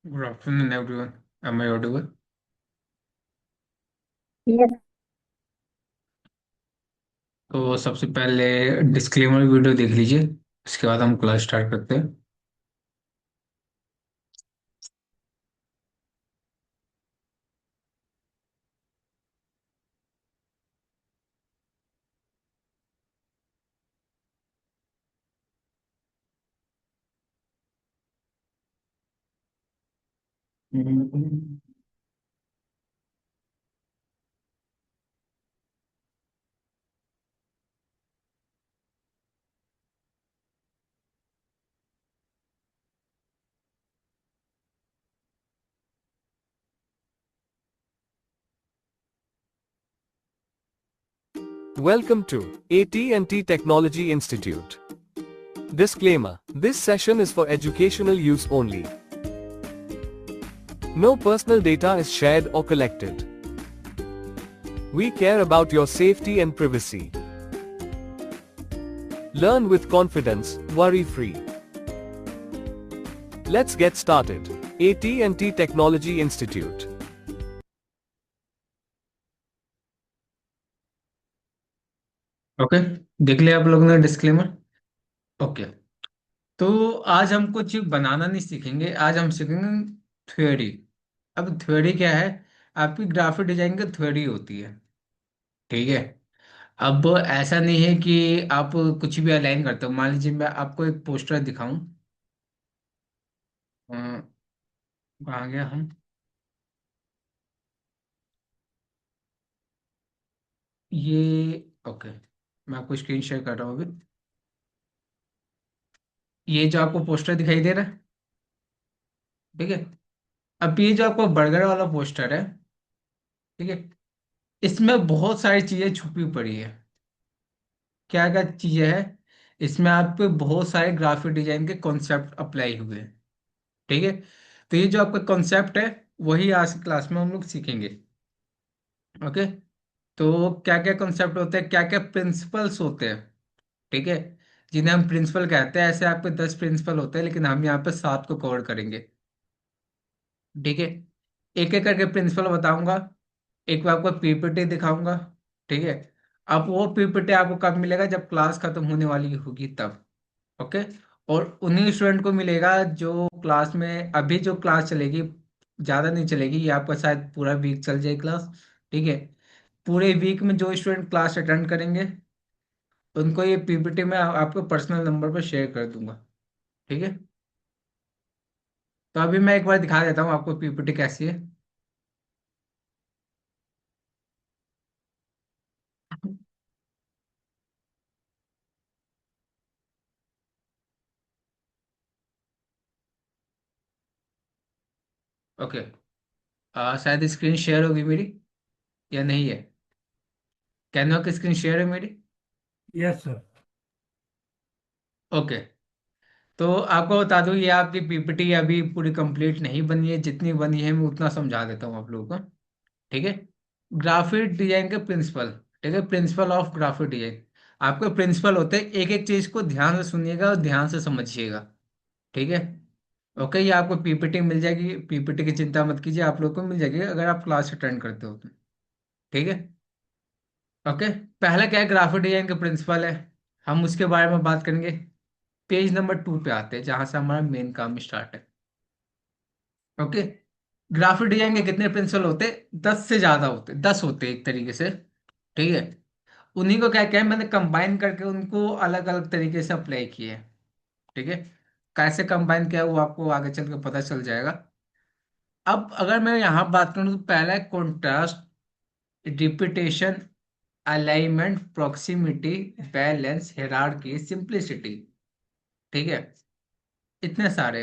Good afternoon, everyone. Am I audible? Yes. तो सबसे पहले डिस्क्लेमर वीडियो देख लीजिए। उसके बाद हम क्लास स्टार्ट करते हैं। Welcome to AT&T Technology Institute. Disclaimer: this session is for educational use only. No personal data is shared or collected. We care about your safety and privacy. Learn with confidence, worry-free. Let's get started. AT&T Technology Institute. Okay, देख लिया आप लोगों ने disclaimer. Okay, तो आज हम कुछ बनाना नहीं सीखेंगे, आज हम सीखेंगे थ्योरी। अब थ्योरी क्या है? आपकी ग्राफिक डिजाइन की थ्योरी होती है। ठीक है। अब ऐसा नहीं है कि आप कुछ भी अलाइन करते हो। मान लीजिए मैं आपको एक पोस्टर दिखाऊं। कहाँ गया हम? ये ओके, मैं आपको स्क्रीन शेयर कर रहा हूँ अभी। ये जो आपको पोस्टर दिखाई दे रहा है, ठीक है। अब ये जो आपको बर्गर वाला पोस्टर है, ठीक है, इसमें बहुत सारी चीजें छुपी पड़ी है। क्या क्या चीजें हैं? इसमें आप पे बहुत सारे ग्राफिक डिजाइन के कॉन्सेप्ट अप्लाई हुए हैं। ठीक है। तो ये जो आपका कॉन्सेप्ट है, वही आज की क्लास में हम लोग सीखेंगे। ओके। तो क्या क्या कॉन्सेप्ट होते हैं, क्या क्या प्रिंसिपल्स होते हैं, ठीक है, जिन्हें हम प्रिंसिपल कहते हैं। ऐसे आपके 10 प्रिंसिपल होते हैं, लेकिन हम यहाँ पे 7 को कवर करेंगे। ठीक है। एक एक करके प्रिंसिपल बताऊंगा। एक बार आपको पीपीटी दिखाऊंगा। ठीक है। अब वो पीपीटी आपको कब मिलेगा? जब क्लास खत्म होने वाली होगी तब। ओके। और उन्हीं स्टूडेंट को मिलेगा जो क्लास में, अभी जो क्लास चलेगी ज़्यादा नहीं चलेगी, ये आपका शायद पूरा वीक चल जाए क्लास। ठीक है। पूरे वीक में जो स्टूडेंट क्लास अटेंड करेंगे, उनको ये पीपीटी में आपको पर्सनल नंबर पर शेयर कर दूंगा। ठीक है। तो अभी मैं एक बार दिखा देता हूँ आपको पीपीटी कैसी है। ओके। शायद स्क्रीन शेयर होगी मेरी, या नहीं है? कैनवा की स्क्रीन शेयर है मेरी? Yes sir. ओके। तो आपको बता दूं, ये आपकी पीपीटी अभी पूरी कंप्लीट नहीं बनी है। जितनी बनी है मैं उतना समझा देता हूँ आप लोगों को। ठीक है। ग्राफिक डिजाइन के प्रिंसिपल। ठीक है, प्रिंसिपल ऑफ ग्राफिक डिजाइन। आपके प्रिंसिपल होते हैं, एक एक चीज को ध्यान से सुनिएगा और ध्यान से समझिएगा। ठीक है। ओके, ये आपको पीपीटी मिल जाएगी। पीपीटी की चिंता मत कीजिए, आप लोग को मिल जाएगी अगर आप क्लास अटेंड करते हो तो। ठीक है। ओके। पहला क्या है? ग्राफिक डिजाइन का प्रिंसिपल है। हम उसके बारे में बात करेंगे। पेज नंबर 2 पे आते हैं, जहां से हमारा मेन काम स्टार्ट है। ओके। ग्राफिक डिजाइन के कितने प्रिंसिपल होते हैं? 10 से ज्यादा होते हैं, 10 होते हैं एक तरीके से। ठीक है। उन्हीं को क्या क्या है, मैंने कंबाइन करके उनको अलग अलग तरीके से अप्लाई किए हैं। ठीक है। कैसे कंबाइन किया है वो आपको आगे चल के पता चल जाएगा। अब अगर मैं यहाँ बात करूँ तो पहला है contrast, repetition, alignment, proximity, balance, hierarchy, simplicity. ठीक है। इतने सारे।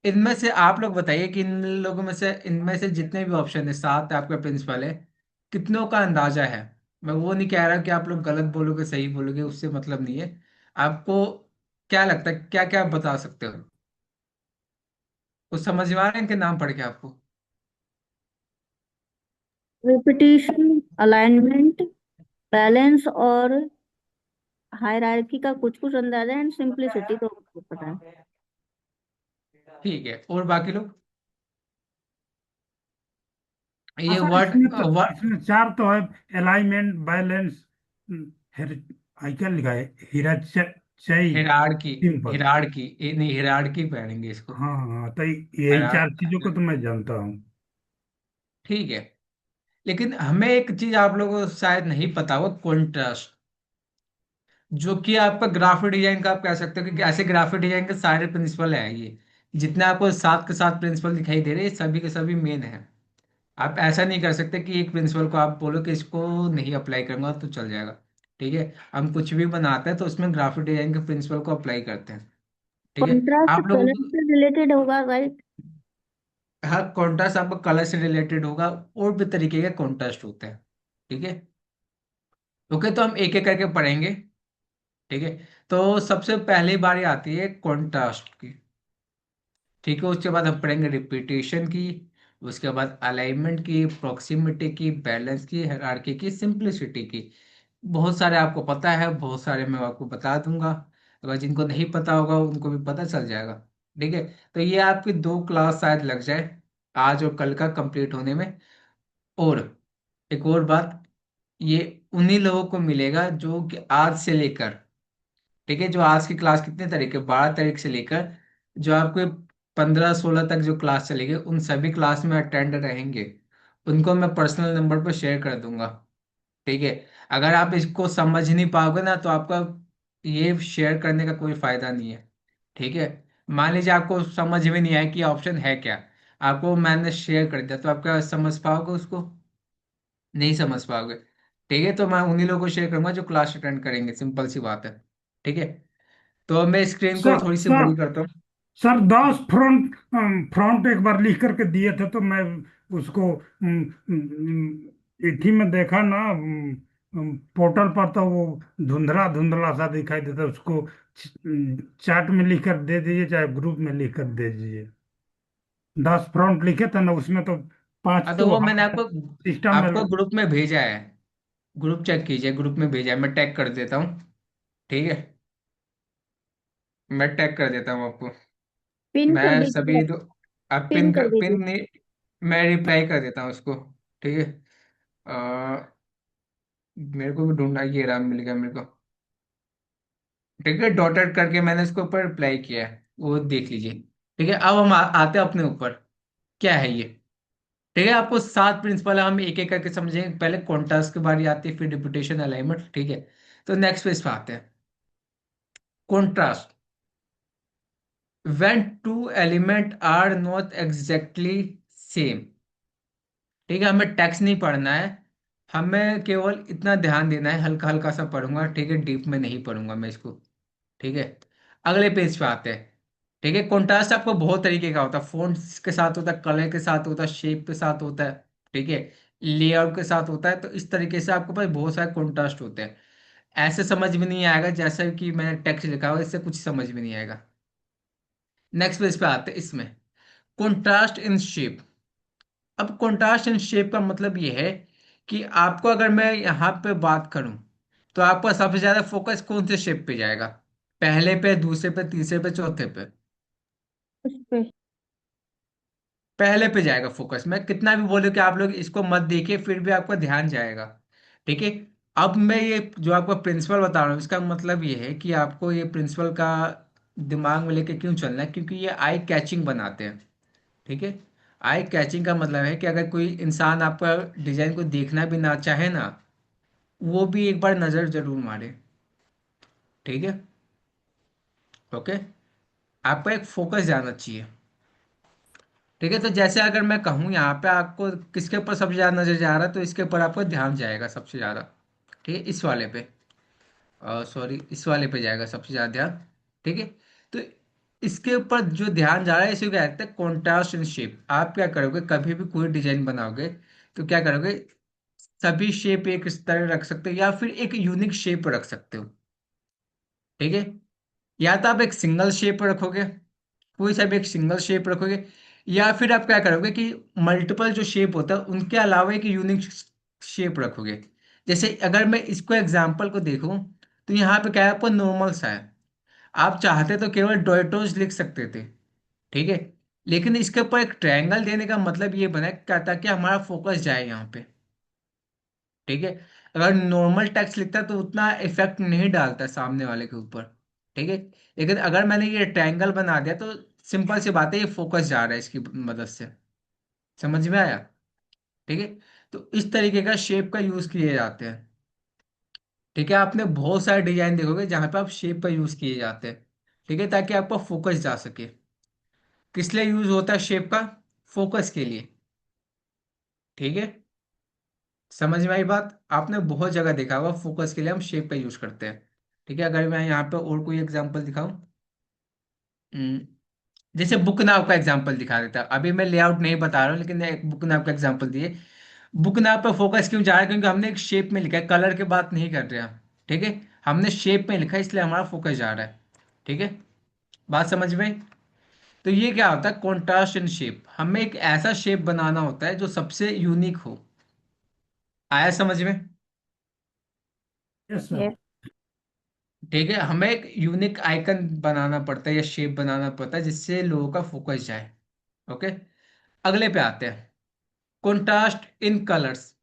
इनमें से आप लोग बताइए कि इन लोगों में से, इनमें से जितने भी ऑप्शन है, 7 आपका प्रिंसिपल है, कितनों का अंदाजा है? मैं वो नहीं कह रहा कि आप लोग गलत बोलोगे सही बोलोगे, उससे मतलब नहीं है। आपको क्या लगता है, क्या क्या आप बता सकते हो? कुछ समझ में आ रहे हैं इनके नाम पढ़ के आपको? रिपीटिशन, अलाइनमेंट, बैलेंस और हायरार्की का कुछ कुछ अंदाजा है, एंड सिंपलिसिटी तो मुझको पता है। ठीक है, और बाकी लोग हाँ ये सर, वर्ड इसमें तो वर्ड इसमें चार तो है। अलाइनमेंट, बैलेंस, हेर आई क्या लिखा है, हीरा चई, हिराड़की, सिंपल। हिराड़की, ये नहीं, हिराड़की पढ़ेंगे इसको। हाँ हाँ, तो यही चार चीजों को तो मैं जानता हूँ। ठीक है, लेकिन हमें एक चीज आप लोगों को शायद नहीं पता हो, कॉन्ट्रास्ट, जो कि आपका ग्राफिक डिजाइन का आप कह सकते हो कि ऐसे ग्राफिक डिजाइन के सारे प्रिंसिपल हैं ये, जितने आपको सात के सात प्रिंसिपल दिखाई दे रहे हैं, ये सभी के सभी मेन हैं। आप ऐसा नहीं कर सकते कि एक प्रिंसिपल को आप बोलो कि इसको नहीं अप्लाई करूंगा तो चल जाएगा। ठीक है, हम कुछ भी बनाते हैं तो उसमें ग्राफिक डिजाइन के प्रिंसिपल को अप्लाई करते हैं। ठीक है, कॉन्ट्रास्ट आप लोगों कलर को, से रिलेटेड होगा, राइट? हर कॉन्ट्रास्ट आपका कलर से रिलेटेड होगा, और भी तरीके के कॉन्ट्रास्ट होते हैं। ठीक है, ओके, तो हम एक एक करके पढ़ेंगे। ठीक है, तो सबसे पहली बारी आती है कॉन्ट्रास्ट की। ठीक है, उसके बाद हम पढ़ेंगे रिपीटेशन की, उसके बाद अलाइनमेंट की, प्रॉक्सिमिटी की, बैलेंस की, हायरार्की की, सिंपलिसिटी की। बहुत सारे आपको पता है, बहुत सारे मैं आपको बता दूंगा, अगर जिनको नहीं पता होगा उनको भी पता चल जाएगा। ठीक है, तो ये आपकी दो क्लास शायद लग जाए आज और कल का कंप्लीट होने में। और एक और बात, ये उन्हीं लोगों को मिलेगा जो कि आज से लेकर, ठीक है, जो आज की क्लास कितने तारीख है, 12 तारीख से लेकर जो आपके 15-16 तक जो क्लास चलेगी, उन सभी क्लास में अटेंड रहेंगे, उनको मैं पर्सनल नंबर पर शेयर कर दूंगा। ठीक है, अगर आप इसको समझ नहीं पाओगे ना तो आपका ये शेयर करने का कोई फायदा नहीं है। ठीक है, मान लीजिए आपको समझ में नहीं आया कि ऑप्शन है क्या, आपको मैंने शेयर कर दिया, तो आप क्या समझ पाओगे उसको? नहीं समझ पाओगे। ठीक है, तो मैं उन्हीं लोगों को शेयर करूंगा जो क्लास अटेंड करेंगे, सिंपल सी बात है। ठीक है, तो मैं स्क्रीन को सर थोड़ी सी सर बड़ी करता हूँ। सर 10 फ्रंट, फ्रंट एक बार लिख करके दिए थे तो मैं उसको इथी में देखा ना, पोर्टल पर, तो वो धुंधला धुंधला सा दिखाई देता। उसको चार्ट में लिख कर दे दीजिए, चाहे ग्रुप में लिख कर दे दीजिए। 10 फ्रंट लिखे थे ना उसमें, तो 5 हाँ, तो तो वो मैंने हमारे आपको सिस्टम में आपको ग्रुप में भेजा है, ग्रुप चेक कीजिए, ग्रुप में भेजा है, मैं टैग कर देता हूँ। ठीक है, मैं टैग कर देता हूँ आपको। पिन कर मैं दीजिए, सभी दो, आप पिन कर पिन दीजिए। नहीं, मैं रिप्लाई कर देता हूँ उसको। ठीक है, मेरे को भी ढूंढना, ये रहा, मिल गया मेरे को। ठीक है, डॉटेड करके मैंने इसके ऊपर रिप्लाई किया है, वो देख लीजिए। ठीक है, अब हम आते हैं अपने ऊपर, क्या है ये। ठीक है, आपको सात प्रिंसिपल हम एक एक करके समझेंगे, पहले कॉन्ट्रास्ट की बारी आती है, फिर रिपीटेशन, अलाइनमेंट। ठीक है, तो नेक्स्ट पेज पे आते हैं। Contrast, when two element are not exactly same। ठीक है, हमें टेक्स्ट नहीं पढ़ना है, हमें केवल इतना ध्यान देना है, हल्का हल्का सा पढ़ूंगा। ठीक है, डीप में नहीं पढ़ूंगा मैं इसको। ठीक है, अगले पेज पे आते हैं। ठीक है, कॉन्ट्रास्ट आपको बहुत तरीके का होता है, फोन्ट्स के साथ होता है, कलर के साथ होता है, शेप के साथ होता है। ठीक है, लेआउट के साथ होता है, तो इस तरीके से आपके पास बहुत सारे कॉन्ट्रास्ट होते हैं। ऐसे समझ में नहीं आएगा जैसा कि मैंने टेक्स्ट लिखा हुआ, इससे कुछ समझ में नहीं आएगा। नेक्स्ट पेज पे आते हैं, इसमें कॉन्ट्रास्ट इन शेप। अब कॉन्ट्रास्ट इन शेप का मतलब ये है कि आपको, अगर मैं यहाँ पे बात करूं, तो आपका सबसे ज्यादा फोकस कौन से शेप पे जाएगा? पहले पे, दूसरे पे, तीसरे पे, चौथे पे? उस पे। पहले पे जाएगा फोकस। मैं कितना भी बोलूं कि आप लोग इसको मत देखिए, फिर भी आपका ध्यान जाएगा। ठीक है, अब मैं ये जो आपको प्रिंसिपल बता रहा हूँ, इसका मतलब ये है कि आपको ये प्रिंसिपल का दिमाग में लेके क्यों चलना है, क्योंकि ये आई कैचिंग बनाते हैं। ठीक है, आई कैचिंग का मतलब है कि अगर कोई इंसान आपका डिजाइन को देखना भी ना चाहे ना, वो भी एक बार नजर जरूर मारे। ठीक है, ओके, आपका एक फोकस जाना चाहिए। ठीक है, तो जैसे अगर मैं कहूँ यहाँ पे आपको किसके ऊपर सबसे ज्यादा नजर जा रहा है, तो इसके ऊपर आपको ध्यान जाएगा सबसे ज्यादा। ठीक है, इस वाले पे, सॉरी, इस वाले पे जाएगा सबसे ज्यादा ध्यान। ठीक है, तो इसके ऊपर जो ध्यान जा रहा है, इसे क्या कहते हैं, कॉन्ट्रास्ट इन शेप। आप क्या करोगे, कभी भी कोई डिजाइन बनाओगे तो क्या करोगे, सभी शेप एक इस तरह रख सकते हो, या फिर एक यूनिक शेप रख सकते हो। ठीक है, या तो आप एक सिंगल शेप रखोगे, कोई सा भी एक सिंगल शेप रखोगे, या फिर आप क्या करोगे कि मल्टीपल जो शेप होता है उनके अलावा एक यूनिक शेप रखोगे। जैसे अगर मैं इसको एग्जांपल को देखूं, तो यहाँ पे क्या है, आपको नॉर्मल सा है, आप चाहते तो केवल डोइटोज लिख सकते थे। ठीक है। लेकिन इसके ऊपर एक ट्रायंगल देने का मतलब ये बना है क्या, ताकि हमारा फोकस जाए यहाँ पे। ठीक है। अगर नॉर्मल टेक्स्ट लिखता है तो उतना इफेक्ट नहीं डालता सामने वाले के ऊपर। ठीक है। लेकिन अगर मैंने ये ट्रायंगल बना दिया तो सिंपल सी बात है, ये फोकस जा रहा है इसकी मदद से। समझ में आया? ठीक है। तो इस तरीके का शेप का यूज किए जाते हैं। ठीक है। आपने बहुत सारे डिजाइन देखोगे जहां पे आप शेप का यूज किए जाते हैं। ठीक है, ताकि आपका फोकस जा सके। किस लिए यूज होता है शेप का? फोकस के लिए। ठीक है। समझ में आई बात? आपने बहुत जगह देखा होगा फोकस के लिए हम शेप का यूज करते हैं। ठीक है। अगर मैं यहाँ पे और कोई एग्जांपल दिखाऊं, हम्म, जैसे बुक नाव का एग्जांपल दिखा देता। अभी मैं लेआउट नहीं बता रहा हूँ, लेकिन एक बुक नाव का एग्जांपल दिए। बुक नाव पे फोकस क्यों जा रहा है? क्योंकि हमने एक शेप में लिखा है, कलर की बात नहीं कर रहे हैं। ठीक है। हमने शेप में लिखा है, इसलिए हमारा फोकस जा रहा है। ठीक है। बात समझ में आई? तो ये क्या होता है, कॉन्ट्रास्ट इन शेप। हमें एक ऐसा शेप बनाना होता है जो सबसे यूनिक हो। आया समझ में? Yes sir. यस। ठीक है। हमें एक यूनिक आइकन बनाना पड़ता है या शेप बनाना पड़ता है जिससे लोगों का फोकस जाए। ओके। अगले पे आते हैं, कॉन्ट्रास्ट इन कलर्स।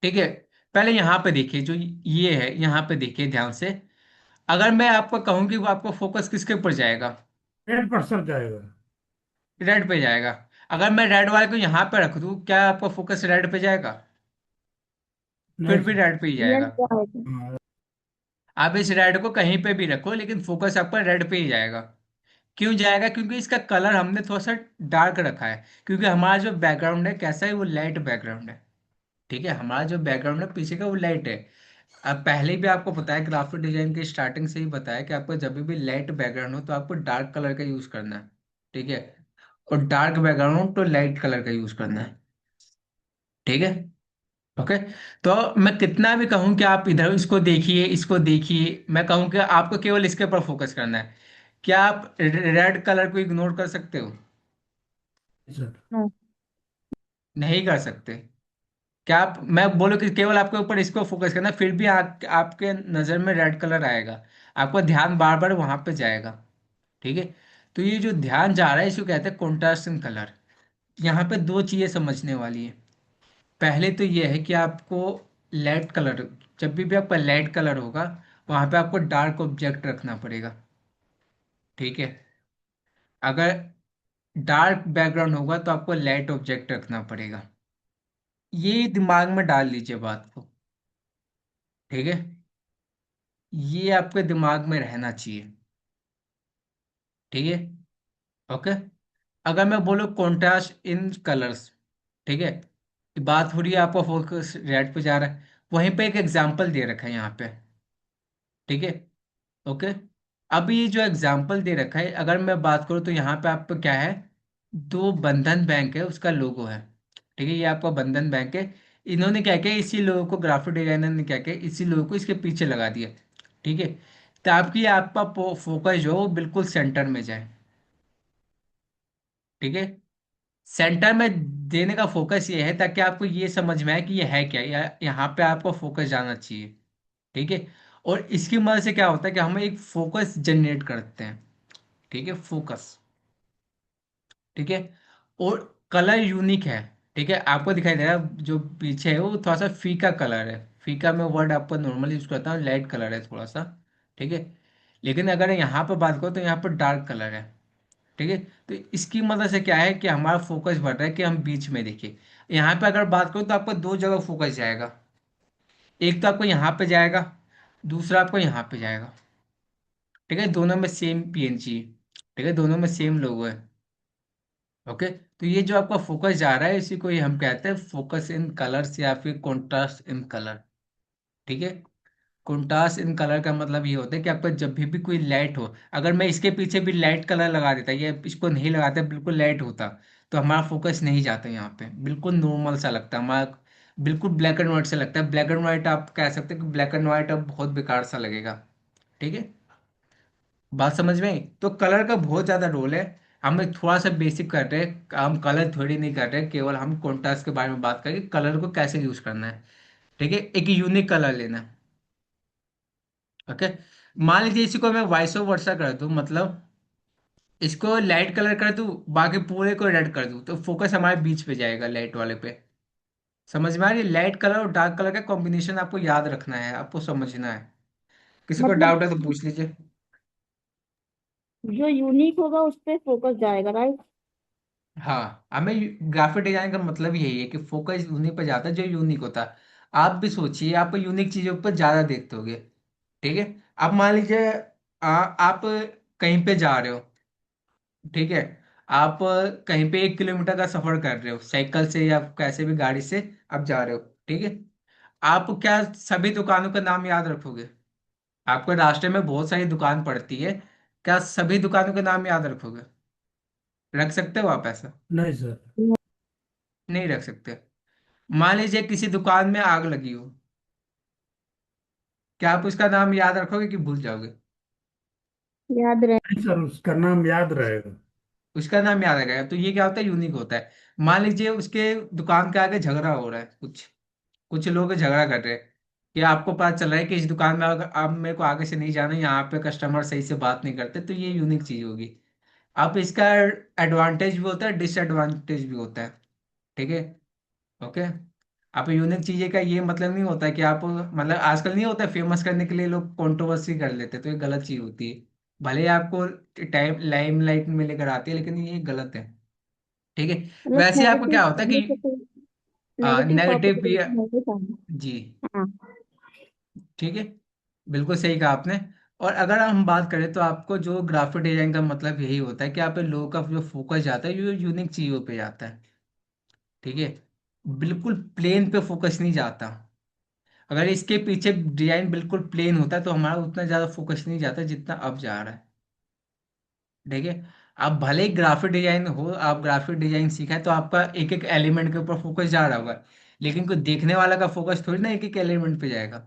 ठीक है। पहले यहाँ पे देखिए, जो ये है यहाँ पे देखिए ध्यान से। अगर मैं आपको कहूँ कि वो आपको फोकस किसके ऊपर जाएगा? 100% जाएगा। रेड पे जाएगा। अगर मैं रेड वाले को यहाँ पे रख दूँ, क्या आपका फोकस रेड पे जाएगा? नहीं फिर भी सर। रेड पे ही यस जाएगा। जाएगा। हाँ। आप इस रेड को कहीं पे भी रखो, लेकिन फोकस आपका रेड पे ही जाएगा। क्यों जाएगा? क्योंकि इसका कलर हमने थोड़ा सा डार्क रखा है। क्योंकि हमारा जो बैकग्राउंड है कैसा है, वो लाइट बैकग्राउंड है। ठीक है। हमारा जो बैकग्राउंड है पीछे का, वो लाइट है। अब पहले भी आपको पता है, ग्राफिक डिजाइन की स्टार्टिंग से ही बताया कि आपको जब भी लाइट बैकग्राउंड हो तो आपको डार्क कलर का यूज करना है। ठीक है। और डार्क बैकग्राउंड तो लाइट कलर का यूज करना है। ठीक है। ओके। तो मैं कितना भी कहूं कि आप इधर इसको देखिए, इसको देखिए, मैं कहूं कि आपको केवल इसके ऊपर फोकस करना है, क्या आप रेड कलर को इग्नोर कर सकते हो? सर। नो। नहीं कर सकते। क्या आप, मैं बोलो कि केवल आपके ऊपर इसको फोकस करना, फिर भी आपके नजर में रेड कलर आएगा। आपका ध्यान बार बार वहां पे जाएगा। ठीक है। तो ये जो ध्यान जा रहा है इसको कहते हैं कॉन्ट्रास्ट इन कलर। यहाँ पे दो चीजें समझने वाली है। पहले तो ये है कि आपको लाइट कलर, जब भी आपका लाइट कलर होगा वहां पे आपको डार्क ऑब्जेक्ट रखना पड़ेगा। ठीक है। अगर डार्क बैकग्राउंड होगा तो आपको लाइट ऑब्जेक्ट रखना पड़ेगा। ये दिमाग में डाल लीजिए बात को। ठीक है। ये आपके दिमाग में रहना चाहिए। ठीक है। ओके। अगर मैं बोलूँ कॉन्ट्रास्ट इन कलर्स, ठीक है, बात हो रही है आपका फोकस रेड पे जा रहा है, वहीं पे एक एग्जांपल दे रखा है यहाँ पे। ठीक है। ओके। अब ये जो एग्जांपल दे रखा है, अगर मैं बात करूँ तो यहाँ पे आपको क्या है, दो बंधन बैंक है उसका लोगो है। ठीक है। ये आपका बंधन बैंक है। इन्होंने क्या किया, इसी लोगो को ग्राफिक डिजाइनर ने क्या किया, इसी लोगो को इसके पीछे लगा दिया। ठीक है। ताकि आपका फोकस जो है वो बिल्कुल सेंटर में जाए। ठीक है। सेंटर में देने का फोकस ये है ताकि आपको ये समझ में आए कि ये है क्या, यहाँ पे आपको फोकस जाना चाहिए। ठीक है। और इसकी मदद से क्या होता है कि हम एक फोकस जनरेट करते हैं। ठीक है। फोकस। ठीक है। और कलर यूनिक है। ठीक है। आपको दिखाई दे रहा है जो पीछे है वो थोड़ा सा फीका कलर है। फीका में वर्ड आपको नॉर्मली यूज करता हूँ, लाइट कलर है थोड़ा सा। ठीक है। लेकिन अगर यहाँ पर बात करो तो यहाँ पर डार्क कलर है। ठीक है। तो इसकी मदद से क्या है कि हमारा फोकस बढ़ रहा है कि हम बीच में देखिए। यहाँ पे अगर बात करूँ तो आपको दो जगह फोकस जाएगा। एक तो आपको यहाँ पे जाएगा, दूसरा आपको यहाँ पे जाएगा। ठीक है। दोनों में सेम पीएनजी। ठीक है। दोनों में सेम लोगो है। ओके। तो ये जो आपका फोकस जा रहा है इसी को ही हम कहते हैं फोकस इन कलर्स या फिर कॉन्ट्रास्ट इन कलर। ठीक है। कॉन्ट्रास्ट इन कलर का मतलब ये होता है कि आपका जब भी कोई लाइट हो, अगर मैं इसके पीछे भी लाइट कलर लगा देता या इसको नहीं लगाता, बिल्कुल लाइट होता, तो हमारा फोकस नहीं जाता यहाँ पे, बिल्कुल नॉर्मल सा लगता है हमारा। बिल्कुल ब्लैक एंड व्हाइट सा लगता है। ब्लैक एंड व्हाइट आप कह सकते हैं कि ब्लैक एंड व्हाइट अब बहुत बेकार सा लगेगा। ठीक है। बात समझ में आई? तो कलर का बहुत ज्यादा रोल है। हम एक थोड़ा सा बेसिक कर रहे हैं, हम कलर थोड़ी नहीं कर रहे, केवल हम कॉन्ट्रास्ट के बारे में बात करेंगे, कलर को कैसे यूज करना है। ठीक है। एक यूनिक कलर लेना है। ओके। मान लीजिए इसी को मैं वॉइस ओवर वर्सा कर दूं, मतलब इसको लाइट कलर कर दूं, बाकी पूरे को रेड कर दूं, तो फोकस हमारे बीच पे जाएगा, लाइट वाले पे। समझ में आ रही है? लाइट कलर और डार्क कलर का कॉम्बिनेशन आपको याद रखना है, आपको समझना है। किसी को मतलब डाउट है तो पूछ लीजिए। जो यूनिक होगा उस पे फोकस जाएगा, राइट? हाँ, हमें ग्राफिक डिजाइन का मतलब यही है कि फोकस उन्हीं पर जाता है जो यूनिक होता है। आप भी सोचिए, आप यूनिक चीजों पर ज्यादा देखते होगे। ठीक है। अब मान लीजिए आप कहीं पे जा रहे हो। ठीक है। आप कहीं पे 1 किलोमीटर का सफर कर रहे हो साइकिल से या कैसे भी गाड़ी से आप जा रहे हो। ठीक है। आप क्या सभी दुकानों का नाम याद रखोगे? आपको रास्ते में बहुत सारी दुकान पड़ती है, क्या सभी दुकानों के नाम याद रखोगे? रख सकते हो आप ऐसा? नहीं सर। नहीं रख सकते। मान लीजिए किसी दुकान में आग लगी हो, क्या आप उसका नाम याद रखोगे कि भूल जाओगे? याद रहे नहीं सर, उसका नाम याद रहेगा। उसका नाम याद रहेगा, तो ये क्या होता है, यूनिक होता है। मान लीजिए उसके दुकान के आगे झगड़ा हो रहा है, कुछ कुछ लोग झगड़ा कर रहे हैं, कि आपको पता चल रहा है कि इस दुकान में अगर आप मेरे को आगे से नहीं जाना, यहाँ पे कस्टमर सही से बात नहीं करते, तो ये यूनिक चीज होगी। अब इसका एडवांटेज भी होता है, डिसएडवांटेज भी होता है। ठीक है। ओके। आप यूनिक चीजें का ये मतलब नहीं होता कि आप मतलब आजकल नहीं होता फेमस करने के लिए लोग कंट्रोवर्सी कर लेते हैं, तो ये गलत चीज होती है। भले ही आपको टाइम लाइमलाइट में लेकर आती है, लेकिन ये गलत है। ठीक है। मतलब वैसे आपको क्या होता है कि नेगेटिव, नेगेटिव नेगेटिव भी। पॉपुलैरिटी नहीं चाहिए। जी। हाँ। ठीक है। बिल्कुल सही कहा आपने। और अगर हम बात करें तो आपको जो ग्राफिक डिजाइन का मतलब यही होता है कि आप लोगों का जो फोकस जाता है, ये यूनिक चीजों पे जाता है। ठीक है। बिल्कुल प्लेन पे फोकस नहीं जाता। अगर इसके पीछे डिजाइन बिल्कुल प्लेन होता है तो हमारा उतना ज्यादा फोकस नहीं जाता जितना अब जा रहा है। ठीक है। आप भले ही ग्राफिक डिजाइन हो, आप ग्राफिक डिजाइन सीखा है तो आपका एक एक एलिमेंट के ऊपर फोकस जा रहा होगा, लेकिन कोई देखने वाला का फोकस थोड़ी ना एक एक एलिमेंट पे जाएगा।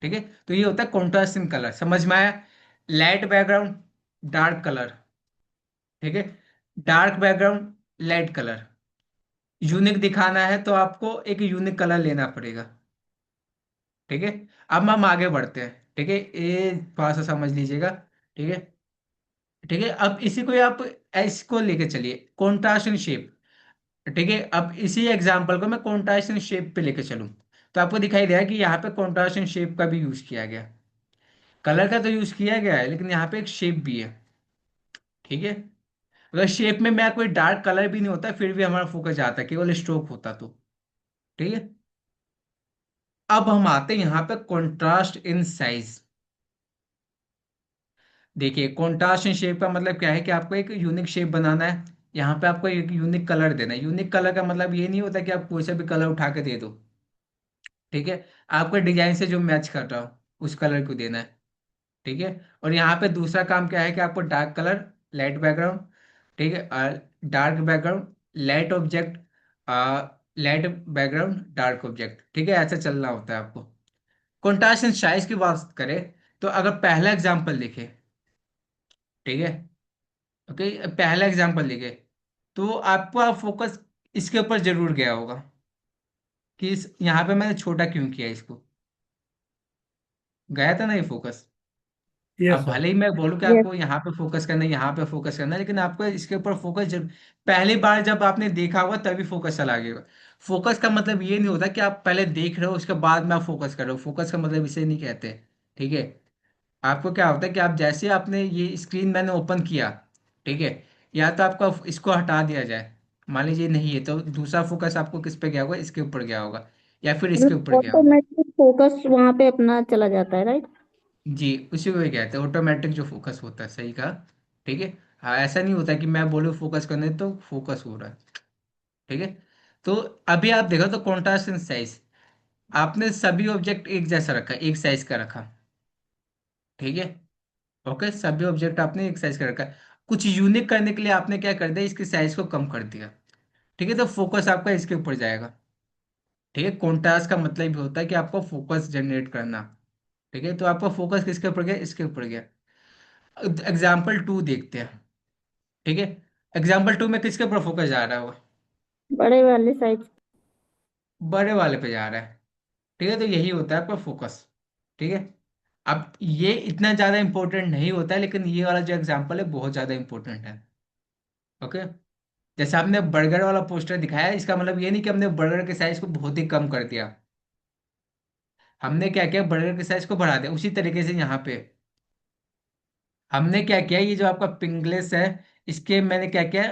ठीक है। तो ये होता है कॉन्ट्रास्ट इन कलर, समझ में आया? Light background, dark colour. ठीक है। Dark background, light colour. Unique दिखाना है तो आपको एक यूनिक कलर लेना पड़ेगा। ठीक है। अब हम आगे बढ़ते हैं। ठीक है, ये थोड़ा सा समझ लीजिएगा। ठीक है। ठीक है। अब इसी को आप इसको लेके चलिए, कॉन्ट्रास्ट इन शेप। ठीक है। अब इसी एग्जांपल को मैं कॉन्ट्रास्ट इन शेप पे लेके चलूं, तो आपको दिखाई दे रहा है कि यहाँ पे कॉन्ट्रास्ट इन शेप का भी यूज किया गया। कलर का तो यूज किया गया है, लेकिन यहाँ पे एक शेप भी है। ठीक है। अगर शेप में मैं कोई डार्क कलर भी नहीं होता फिर भी हमारा फोकस जाता है, केवल स्ट्रोक होता तो। ठीक है। अब हम आते हैं यहाँ पे कॉन्ट्रास्ट इन साइज। देखिए, कॉन्ट्रास्ट इन शेप का मतलब क्या है कि आपको एक यूनिक शेप बनाना है। यहाँ पे आपको एक यूनिक कलर देना है। यूनिक कलर का मतलब ये नहीं होता कि आप कोई सा भी कलर उठा के दे दो। ठीक है। आपको डिजाइन से जो मैच कर रहा हो उस कलर को देना है। ठीक है। और यहाँ पे दूसरा काम क्या है कि आपको डार्क कलर, लाइट बैकग्राउंड। ठीक है। Dark background, light object, light background, dark object. ठीक है, ऐसा चलना होता है आपको। कॉन्ट्रास्ट एंड साइज की बात करें तो अगर पहला एग्जांपल देखें। ठीक है। ओके, पहला एग्जांपल देखें तो आपको आप फोकस इसके ऊपर जरूर गया होगा कि यहाँ पे मैंने छोटा क्यों किया इसको। गया था ना ये फोकस? यस अब सर। भले ही मैं बोलूं कि यस। आपको यहाँ पे फोकस करना है, यहाँ पे फोकस करना है, लेकिन आपको इसके ऊपर फोकस जब पहली बार जब आपने देखा होगा तभी फोकस चला गया। फोकस का मतलब ये नहीं होता कि आप पहले देख रहे हो उसके बाद में आप फोकस कर रहे हो, फोकस का मतलब इसे नहीं कहते। ठीक है। आपको क्या होता है कि आप जैसे आपने ये स्क्रीन मैंने ओपन किया, ठीक है, या तो आपका इसको हटा दिया जाए, मान लीजिए नहीं है, तो दूसरा फोकस आपको किस पे गया होगा, इसके ऊपर गया होगा, या फिर इसके मतलब ऊपर गया होगा। ऑटोमेटिक फोकस वहां पे अपना चला जाता है, राइट? जी, उसी को ही कहते हैं ऑटोमेटिक जो फोकस होता है, सही कहा। ठीक है। हाँ, ऐसा नहीं होता कि मैं बोलूँ फोकस करने तो फोकस हो रहा है। ठीक है। तो अभी आप देखो तो कॉन्ट्रास्ट एंड साइज, आपने सभी ऑब्जेक्ट एक जैसा रखा, एक साइज का रखा। ठीक है। ओके, सभी ऑब्जेक्ट आपने एक साइज का रखा। कुछ यूनिक करने के लिए आपने क्या कर दिया, इसके साइज को कम कर दिया। ठीक है, तो फोकस आपका इसके ऊपर जाएगा। ठीक है। कॉन्ट्रास्ट का मतलब भी होता है कि आपको फोकस जनरेट करना। ठीक है, तो आपका फोकस किसके ऊपर गया, इसके ऊपर गया। एग्जाम्पल 2 देखते हैं। ठीक है। एग्जाम्पल 2 में किसके ऊपर फोकस जा रहा है वो? बड़े वाले साइज। बड़े वाले पे जा रहा है। ठीक है, तो यही होता है आपका फोकस। ठीक है। अब ये इतना ज्यादा इंपॉर्टेंट नहीं होता है, लेकिन ये वाला जो एग्जांपल है बहुत ज्यादा इंपॉर्टेंट है। ओके। जैसे आपने बर्गर वाला पोस्टर दिखाया, इसका मतलब ये नहीं कि हमने बर्गर के साइज को बहुत ही कम कर दिया। हमने क्या किया, बर्गर के साइज को बढ़ा दिया। उसी तरीके से यहाँ पे हमने क्या किया, ये जो आपका पिंगलेस है, इसके मैंने क्या किया,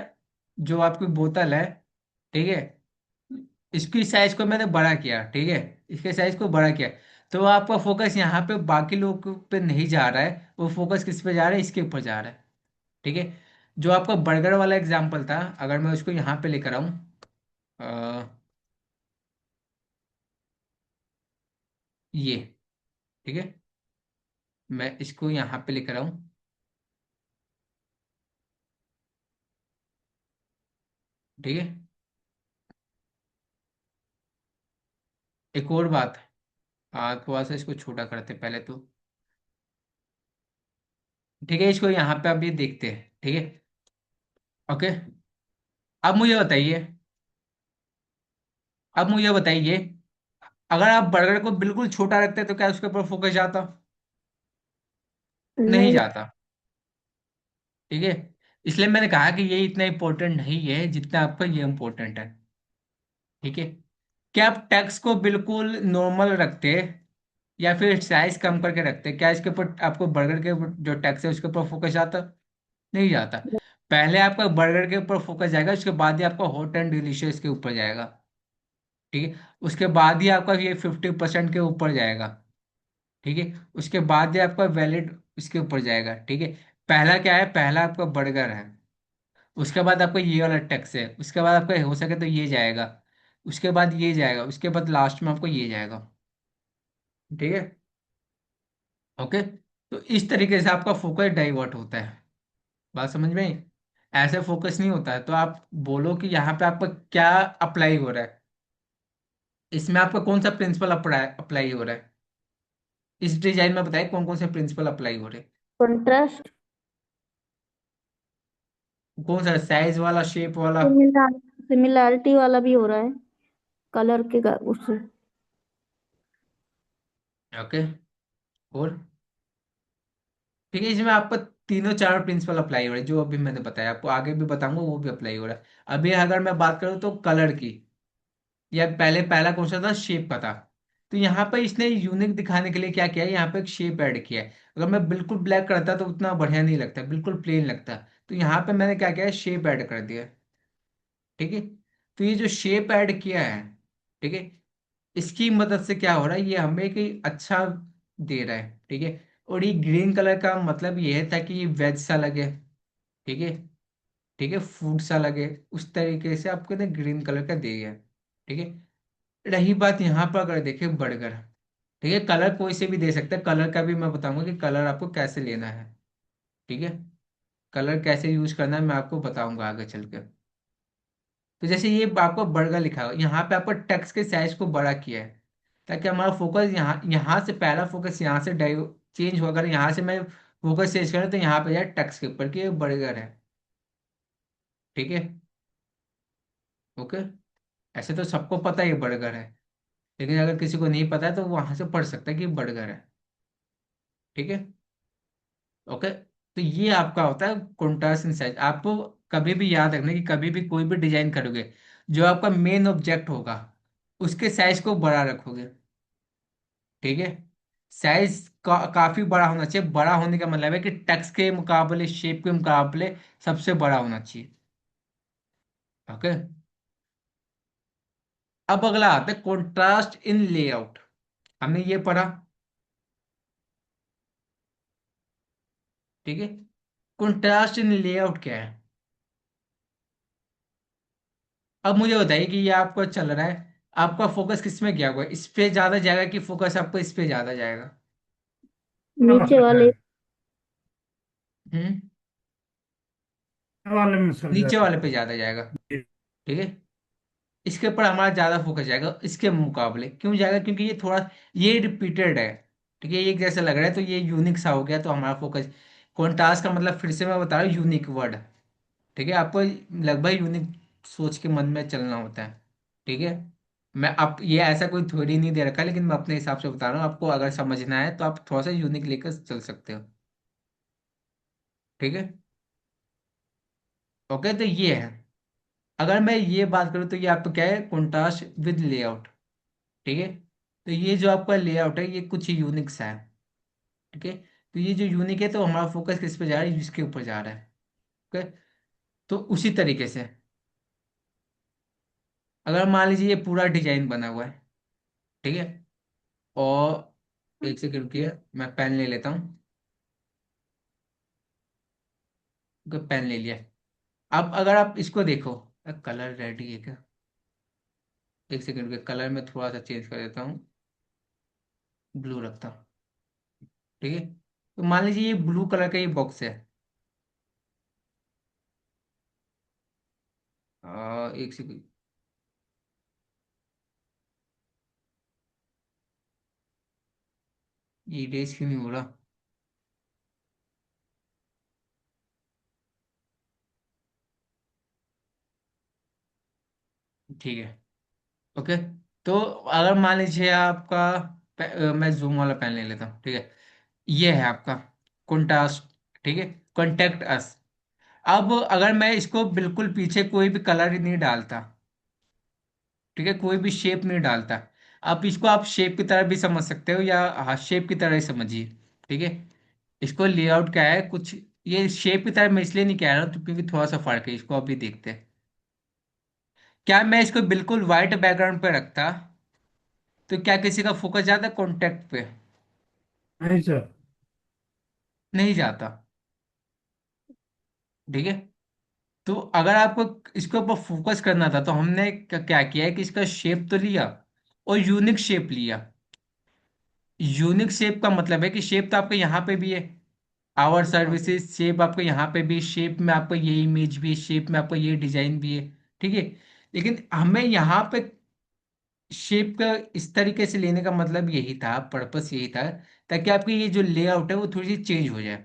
जो आपकी बोतल है, ठीक है, इसकी साइज को मैंने बड़ा किया, ठीक है, इसके साइज को बड़ा किया। तो आपका फोकस यहाँ पे बाकी लोग पे नहीं जा रहा है, वो फोकस किस पे जा रहा है, इसके ऊपर जा रहा है। ठीक है। जो आपका बर्गर वाला एग्जाम्पल था, अगर मैं उसको यहाँ पे लेकर आऊँ, ये, ठीक है, मैं इसको यहाँ पे लेकर आऊँ, ठीक है। एक और बात है, थोड़ा सा इसको छोटा करते पहले तो, ठीक है, इसको यहाँ पे अभी देखते हैं, ठीक है। ओके। अब मुझे बताइए, अब मुझे बताइए, अगर आप बर्गर को बिल्कुल छोटा रखते तो क्या उसके ऊपर फोकस जाता? नहीं नहीं। जाता। ठीक है। इसलिए मैंने कहा कि ये इतना इंपॉर्टेंट नहीं है जितना आपका ये इंपॉर्टेंट है। ठीक है। क्या आप टैक्स को बिल्कुल नॉर्मल रखते, या फिर साइज कम करके रखते, क्या इसके ऊपर आपको बर्गर के ऊपर जो टैक्स है उसके ऊपर फोकस जाता? नहीं जाता। पहले आपका बर्गर के ऊपर फोकस जाएगा, उसके बाद ही आपका हॉट एंड डिलीशियस के ऊपर जाएगा। ठीक है। उसके बाद ही आपका ये 50% के ऊपर जाएगा। ठीक है। उसके बाद ही आपका वैलिड इसके ऊपर जाएगा। ठीक है। पहला क्या है, पहला आपका बर्गर है, उसके बाद आपका ये वाला टैक्स है, उसके बाद आपका हो सके तो ये जाएगा, उसके बाद ये जाएगा, उसके बाद लास्ट में आपको ये जाएगा। ठीक है। ओके। तो इस तरीके से आपका फोकस डाइवर्ट होता है। बात समझ में आई? ऐसे फोकस नहीं होता है। तो आप बोलो कि यहाँ पे आपका क्या अप्लाई हो रहा है, इसमें आपका कौन सा प्रिंसिपल अप्लाई अप्लाई हो रहा है, इस डिजाइन में बताइए कौन कौन से प्रिंसिपल अप्लाई हो रहे हैं। कंट्रास्ट। कौन सा, साइज वाला, शेप वाला? सिमिलर सिमिलैरिटी वाला भी हो रहा है कलर के उससे। ओके। और ठीक है, इसमें आपको तीनों चार प्रिंसिपल अप्लाई हो रहे हैं, जो अभी मैंने बताया, आपको आगे भी बताऊंगा वो भी अप्लाई हो रहा है। अभी अगर मैं बात करूँ तो कलर की, या पहले पहला कौन सा था, शेप का था। तो यहाँ पर इसने यूनिक दिखाने के लिए क्या किया है, यहाँ पे एक शेप ऐड किया है। अगर मैं बिल्कुल ब्लैक करता तो उतना बढ़िया नहीं लगता, बिल्कुल प्लेन लगता। तो यहाँ पे मैंने क्या किया है, शेप ऐड कर दिया है। ठीक है। तो ये जो शेप ऐड किया है, ठीक है, इसकी मदद से क्या हो रहा है, ये हमें एक अच्छा दे रहा है। ठीक है। और ये ग्रीन कलर का मतलब ये है ताकि ये वेज सा लगे। ठीक है। ठीक है, फूड सा लगे, उस तरीके से आपको ना ग्रीन कलर का दिया है। ठीक है। रही बात यहाँ पर, अगर देखें बर्गर, ठीक है, कलर कोई से भी दे सकता है, कलर का भी मैं बताऊंगा कि कलर आपको कैसे लेना है। ठीक है। कलर कैसे यूज करना है मैं आपको बताऊंगा आगे चल के। तो जैसे ये आपको बर्गर लिखा है, यहाँ पे आपको टेक्स्ट के साइज को बड़ा किया है, ताकि हमारा फोकस यहाँ यहाँ से, पहला फोकस यहाँ से डाइव चेंज हो, अगर यहाँ से मैं फोकस चेंज करूँ तो यहाँ पे जाए टेक्स्ट के ऊपर कि ये बर्गर है। ठीक है। ओके। ऐसे तो सबको पता है ये बर्गर है, लेकिन अगर किसी को नहीं पता है तो वो वहां से पढ़ सकता है कि बर्गर है। ठीक है। ओके। तो ये आपका होता है कॉन्ट्रास्ट इन साइज। आपको कभी भी याद रखना कि कभी भी कोई भी डिजाइन करोगे, जो आपका मेन ऑब्जेक्ट होगा उसके साइज को बड़ा रखोगे। ठीक है। साइज काफी बड़ा होना चाहिए। बड़ा होने का मतलब है कि टेक्स्ट के मुकाबले, शेप के मुकाबले सबसे बड़ा होना चाहिए। ओके। अब अगला आता है कॉन्ट्रास्ट इन लेआउट। हमने ये पढ़ा। ठीक है। कॉन्ट्रास्ट इन लेआउट क्या है? अब मुझे बताइए कि ये आपको चल रहा है, आपका फोकस किस में गया हुआ है, इस पे ज्यादा जाएगा कि फोकस आपको इस पे ज्यादा जाएगा? नीचे वाले। हम्म। वाले में सर नीचे जाता वाले पे ज्यादा जाएगा। है। ठीक है। इसके ऊपर हमारा ज्यादा फोकस जाएगा इसके मुकाबले। क्यों जाएगा? क्योंकि ये थोड़ा, ये रिपीटेड है। ठीक है, एक जैसा लग रहा है तो ये यूनिक सा हो गया, तो हमारा फोकस। कॉन्ट्रास्ट का मतलब फिर से मैं बता रहा हूँ, यूनिक वर्ड। ठीक है। आपको लगभग यूनिक सोच के मन में चलना होता है। ठीक है। मैं अब ये ऐसा कोई थ्योरी नहीं दे रखा, लेकिन मैं अपने हिसाब से बता रहा हूँ आपको। अगर समझना है तो आप थोड़ा सा यूनिक लेकर चल सकते हो। ठीक है। ओके, तो ये है। अगर मैं ये बात करूँ तो ये आपका क्या है, कॉन्ट्रास्ट विद लेआउट। ठीक है। तो ये जो आपका लेआउट है ये कुछ यूनिक सा है। ठीक है। तो ये जो यूनिक है तो हमारा फोकस किस पे जा रहा है, इसके ऊपर जा रहा है। ओके। तो उसी तरीके से अगर मान लीजिए ये पूरा डिजाइन बना हुआ है। ठीक है। और एक सेकंड रुकिए, मैं पेन ले लेता हूँ। ओके, पेन ले लिया। अब अगर आप इसको देखो, कलर रेडी है क्या? एक सेकंड के, कलर में थोड़ा सा चेंज कर देता हूँ, ब्लू रखता हूँ। ठीक है। तो मान लीजिए ये ब्लू कलर का ये बॉक्स है। एक सेकंड, ये इरेज क्यों नहीं हो रहा? ठीक है। ओके। तो अगर मान लीजिए आपका मैं जूम वाला पेन ले लेता हूँ। ठीक है। ये है आपका कॉन्ट्रास्ट। ठीक है। Contact us. अब अगर मैं इसको बिल्कुल पीछे कोई भी कलर ही नहीं डालता, ठीक है, कोई भी शेप नहीं डालता। आप इसको आप शेप की तरह भी समझ सकते हो, या हाँ शेप की तरह ही समझिए। ठीक है। इसको लेआउट क्या है कुछ, ये शेप की तरह मैं इसलिए नहीं कह रहा हूँ क्योंकि थोड़ा सा फर्क है, इसको अभी देखते हैं। क्या मैं इसको बिल्कुल व्हाइट बैकग्राउंड पे रखता तो क्या किसी का फोकस जाता कॉन्टेक्ट पे? नहीं सर। नहीं जाता। ठीक है। तो अगर आपको इसके ऊपर फोकस करना था तो हमने क्या किया है कि इसका शेप तो लिया, और यूनिक शेप लिया। यूनिक शेप का मतलब है कि शेप तो आपके यहाँ पे भी है, आवर हाँ। सर्विसेज शेप आपको यहाँ पे भी, शेप में आपको ये इमेज भी है, शेप में आपको ये डिजाइन भी है। ठीक है। लेकिन हमें यहाँ पे शेप का इस तरीके से लेने का मतलब यही था, पर्पस यही था, ताकि आपकी ये जो लेआउट है वो थोड़ी सी चेंज हो जाए।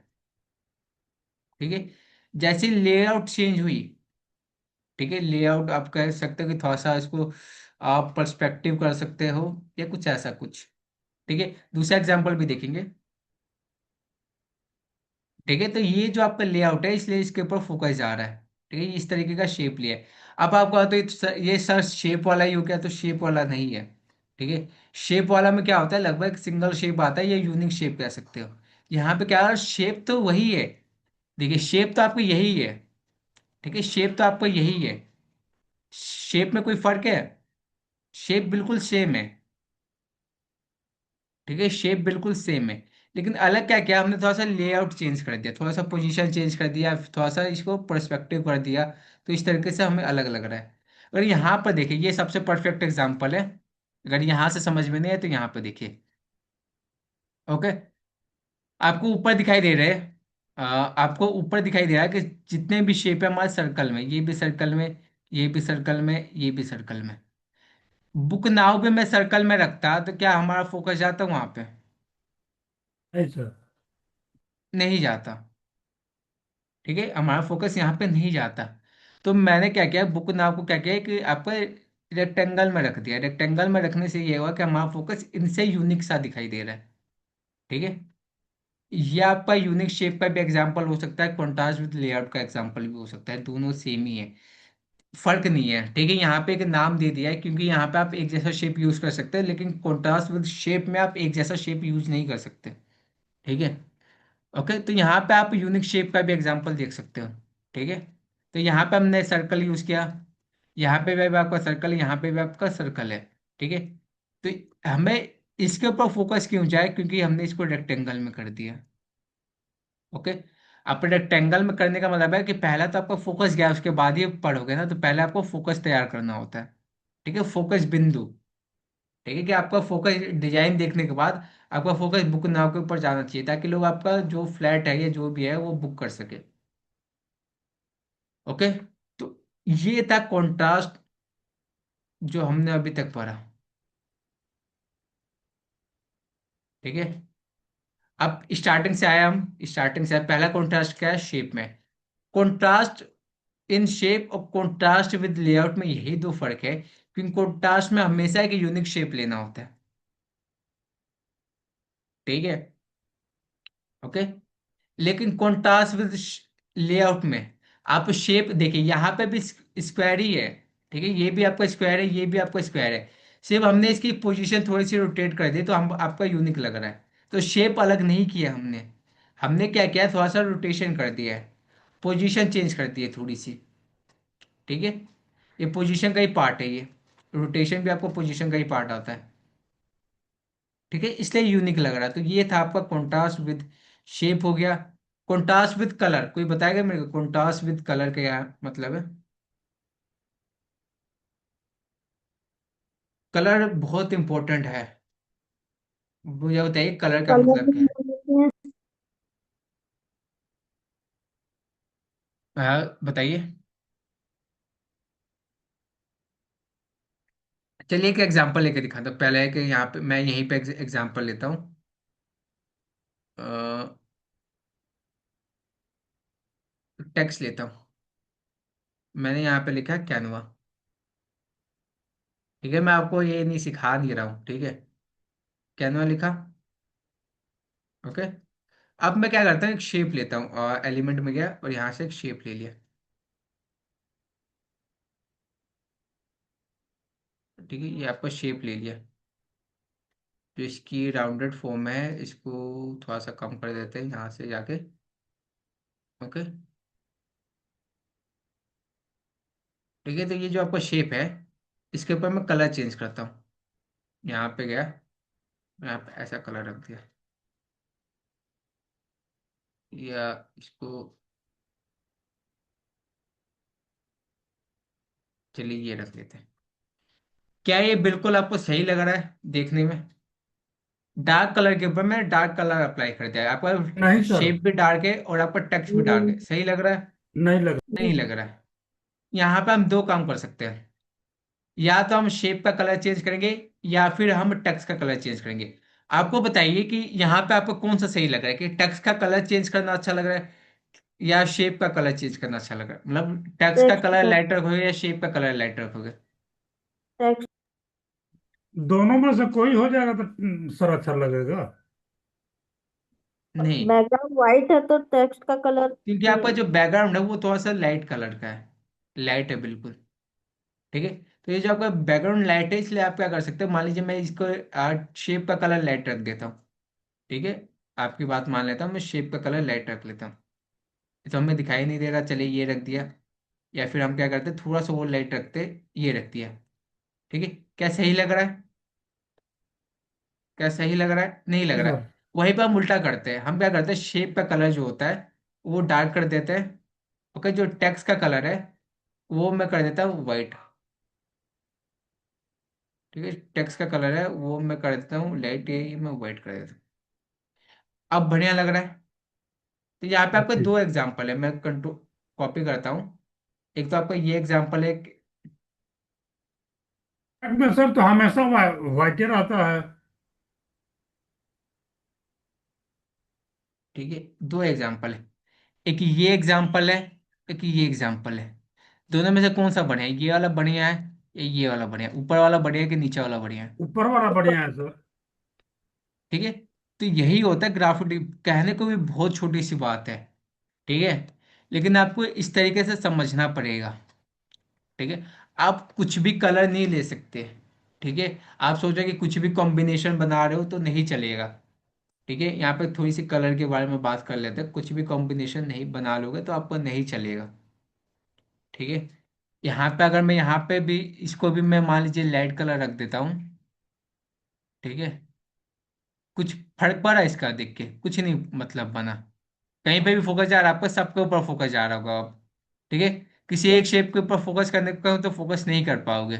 ठीक है। जैसे लेआउट चेंज हुई, ठीक है, लेआउट आप कह सकते हो कि थोड़ा सा इसको आप पर्सपेक्टिव कर सकते हो, या कुछ ऐसा कुछ। ठीक है। दूसरा एग्जांपल भी देखेंगे। ठीक है। तो ये जो आपका लेआउट है इसलिए इसके ऊपर फोकस जा रहा है। ठीक है। ये इस तरीके का शेप लिया है। अब आप कहा तो ये सर शेप वाला ही हो गया, तो शेप वाला नहीं है। ठीक है। शेप वाला में क्या होता है, लगभग सिंगल शेप आता है, या यूनिक शेप कह सकते हो। यहाँ पे क्या है, शेप तो वही है। देखिए शेप तो आपको यही है। ठीक है। शेप तो आपको यही है। शेप में कोई फर्क है? शेप बिल्कुल सेम है। ठीक है। शेप बिल्कुल सेम है। लेकिन अलग क्या किया हमने, थोड़ा सा लेआउट चेंज कर दिया, थोड़ा सा पोजीशन चेंज कर दिया, थोड़ा सा इसको पर्सपेक्टिव कर दिया। तो इस तरीके से हमें अलग लग रहा है। अगर यहाँ पर देखिए, ये सबसे परफेक्ट एग्जांपल है। अगर यहाँ से समझ में नहीं है तो यहाँ पर देखिए। ओके। आपको ऊपर दिखाई दे रहे हैं, आपको ऊपर दिखाई दे रहा है कि जितने भी शेप है हमारे सर्कल में, ये भी सर्कल में, ये भी सर्कल में, ये भी सर्कल में। बुक नाव पे मैं सर्कल में रखता तो क्या हमारा फोकस जाता वहां पे? नहीं सर। नहीं जाता। ठीक है। हमारा फोकस यहाँ पे नहीं जाता। तो मैंने क्या किया, बुक नाव को क्या किया कि आपको रेक्टेंगल में रख दिया। रेक्टेंगल में रखने से ये हुआ कि हमारा फोकस इनसे यूनिक सा दिखाई दे रहा है। ठीक है। ये आपका यूनिक शेप का भी एग्जांपल हो सकता है, कॉन्ट्रास्ट विद लेआउट का एग्जांपल भी हो सकता है, दोनों सेम ही है, फर्क नहीं है। ठीक है। यहाँ पे एक नाम दे दिया है क्योंकि यहाँ पे आप एक जैसा शेप यूज कर सकते हैं, लेकिन कॉन्ट्रास्ट विद शेप में आप एक जैसा शेप यूज नहीं कर सकते। ठीक है। ओके। तो यहाँ पे आप यूनिक शेप का भी एग्जांपल देख सकते हो। ठीक है। तो यहाँ पे हमने सर्कल यूज किया, यहाँ पे भी आपका सर्कल है, यहाँ पे भी आपका सर्कल है। ठीक है। तो हमें इसके ऊपर फोकस क्यों जाए, क्योंकि हमने इसको रेक्टेंगल में कर दिया। ओके। आप रेक्टेंगल में करने का मतलब है कि पहला तो आपका फोकस गया, उसके बाद ही पढ़ोगे ना, तो पहले आपको फोकस तैयार करना होता है। ठीक है। फोकस बिंदु। ठीक है। कि आपका फोकस डिजाइन देखने के बाद आपका फोकस बुक नाव के ऊपर जाना चाहिए, ताकि लोग आपका जो फ्लैट है या जो भी है वो बुक कर सके। ओके। तो ये था कॉन्ट्रास्ट जो हमने अभी तक पढ़ा। ठीक है। अब स्टार्टिंग से आया, हम स्टार्टिंग से आया, पहला कॉन्ट्रास्ट क्या है, शेप में। कॉन्ट्रास्ट इन शेप और कॉन्ट्रास्ट विद लेआउट में यही दो फर्क है, क्योंकि कॉन्ट्रास्ट में हमेशा एक यूनिक शेप लेना होता है। ठीक है। ओके। लेकिन कॉन्ट्रास्ट विद लेआउट में आप शेप देखिए, यहाँ पे भी स्क्वायर ही है। ठीक है, ये भी आपका स्क्वायर है, ये भी आपका स्क्वायर है। सिर्फ हमने इसकी पोजीशन थोड़ी सी रोटेट कर दी तो हम आपका यूनिक लग रहा है। तो शेप अलग नहीं किया हमने। हमने क्या किया, थोड़ा सा रोटेशन कर दिया है, पोजीशन चेंज कर दी है थोड़ी सी। ठीक है। ये पोजीशन का ही पार्ट है ये। रोटेशन भी आपको पोजीशन का ही पार्ट आता है। ठीक है, इसलिए यूनिक लग रहा है। तो ये था आपका कॉन्ट्रास्ट विद शेप हो गया। कॉन्ट्रास्ट विद कलर, कोई बताएगा मेरे को कॉन्ट्रास्ट विद कलर का क्या मतलब है? कलर बहुत इंपॉर्टेंट है। मुझे बताइए कलर का कलर मतलब भी क्या है? बोलते हैं। हाँ बताइए। चलिए एक एग्जांपल लेके दिखाता हूँ। पहले है कि यहाँ पे मैं यहीं पे एग्जांपल लेता हूँ। टेक्स्ट लेता हूँ। मैंने यहाँ पे लिखा है कैनवा। ठीक है, मैं आपको ये नहीं सिखा नहीं रहा हूँ। ठीक है, कैनवा लिखा। ओके। अब मैं क्या करता हूँ, एक शेप लेता हूँ और एलिमेंट में गया और यहाँ से एक शेप ले लिया। ठीक है, ये आपका शेप ले लिया। जो इसकी राउंडेड फॉर्म है इसको थोड़ा सा कम कर देते हैं यहाँ से जाके। ओके। ठीक है, तो ये जो आपका शेप है इसके ऊपर मैं कलर चेंज करता हूँ। यहाँ पे गया, यहाँ पे ऐसा कलर रख दिया, या इसको, चलिए ये रख देते हैं। क्या ये बिल्कुल आपको सही लग रहा है देखने में? डार्क कलर के ऊपर मैंने डार्क कलर अप्लाई कर दिया है। आपका नहीं सर। शेप भी डार्क है और आपका टेक्स्ट भी डार्क नहीं। है, सही लग रहा है? नहीं लग। नहीं लग रहा है। यहाँ पे हम दो काम कर सकते हैं। या तो हम शेप का कलर चेंज करेंगे या फिर हम टेक्स्ट का कलर चेंज करेंगे। आपको बताइए कि यहाँ पे आपको कौन सा सही लग रहा है, कि टेक्स्ट का कलर चेंज करना अच्छा लग रहा है या शेप का कलर चेंज करना अच्छा लग रहा है? मतलब टेक्स्ट का टेक्स्ट कलर का। लाइट रखोगे या शेप का कलर लाइट रखोगे? टेक्स्ट। दोनों में से कोई हो जाएगा तो सर अच्छा लगेगा। नहीं, बैकग्राउंड वाइट है तो टेक्स्ट का कलर। क्योंकि आपका जो बैकग्राउंड है वो थोड़ा सा लाइट कलर का है, लाइट है बिल्कुल। ठीक है, तो ये जो आपका बैकग्राउंड लाइट है इसलिए आप क्या कर सकते हो, मान लीजिए मैं इसको शेप का कलर लाइट रख देता हूँ। ठीक है, आपकी बात मान लेता हूँ, मैं शेप का कलर लाइट रख लेता हूँ। तो हमें दिखाई नहीं देगा, चलिए ये रख दिया। या फिर हम क्या करते, थोड़ा सा और लाइट रखते, ये रख दिया। ठीक है, क्या सही लग रहा है? क्या सही लग रहा है? नहीं लग जी रहा सर। है। वहीं पर हम उल्टा करते हैं, हम क्या करते हैं, शेप का कलर जो होता है वो डार्क कर देते हैं। ओके, जो टेक्स्ट का कलर है वो मैं कर देता हूँ वाइट। ठीक है, टेक्स्ट का कलर है वो मैं कर देता हूँ लाइट, ये मैं वाइट कर देता हूँ। अब बढ़िया लग रहा है। तो यहाँ पे आपके अच्छी। दो एग्जाम्पल है, मैं कंट्रोल कॉपी करता हूँ। एक तो आपका ये एग्जाम्पल है में सर तो हमेशा वाइट रहता है। ठीक है, दो एग्जाम्पल है। एक ये एग्जाम्पल है, एक ये एग्जाम्पल है। दोनों में से कौन सा बढ़िया है, ये वाला बढ़िया है या ये वाला बढ़िया है? ऊपर वाला बढ़िया है कि नीचे वाला बढ़िया है? ऊपर वाला बढ़िया है सर। ठीक है, तो यही होता है ग्राफिटी। कहने को भी बहुत छोटी सी बात है। ठीक है, लेकिन आपको इस तरीके से समझना पड़ेगा। ठीक है, आप कुछ भी कलर नहीं ले सकते। ठीक है, आप सोचो कि कुछ भी कॉम्बिनेशन बना रहे हो तो नहीं चलेगा। ठीक है, यहाँ पे थोड़ी सी कलर के बारे में बात कर लेते हैं। कुछ भी कॉम्बिनेशन नहीं बना लोगे तो आपको नहीं चलेगा। ठीक है, यहाँ पे अगर मैं यहाँ पे भी इसको भी मैं मान लीजिए लाइट कलर रख देता हूँ। ठीक है, कुछ फर्क पड़ा इसका देख के? कुछ नहीं मतलब बना। कहीं पे भी फोकस जा रहा है आपका, सबके ऊपर फोकस जा रहा होगा आप। ठीक है, किसी एक शेप के ऊपर फोकस करने को कहो तो फोकस नहीं कर पाओगे।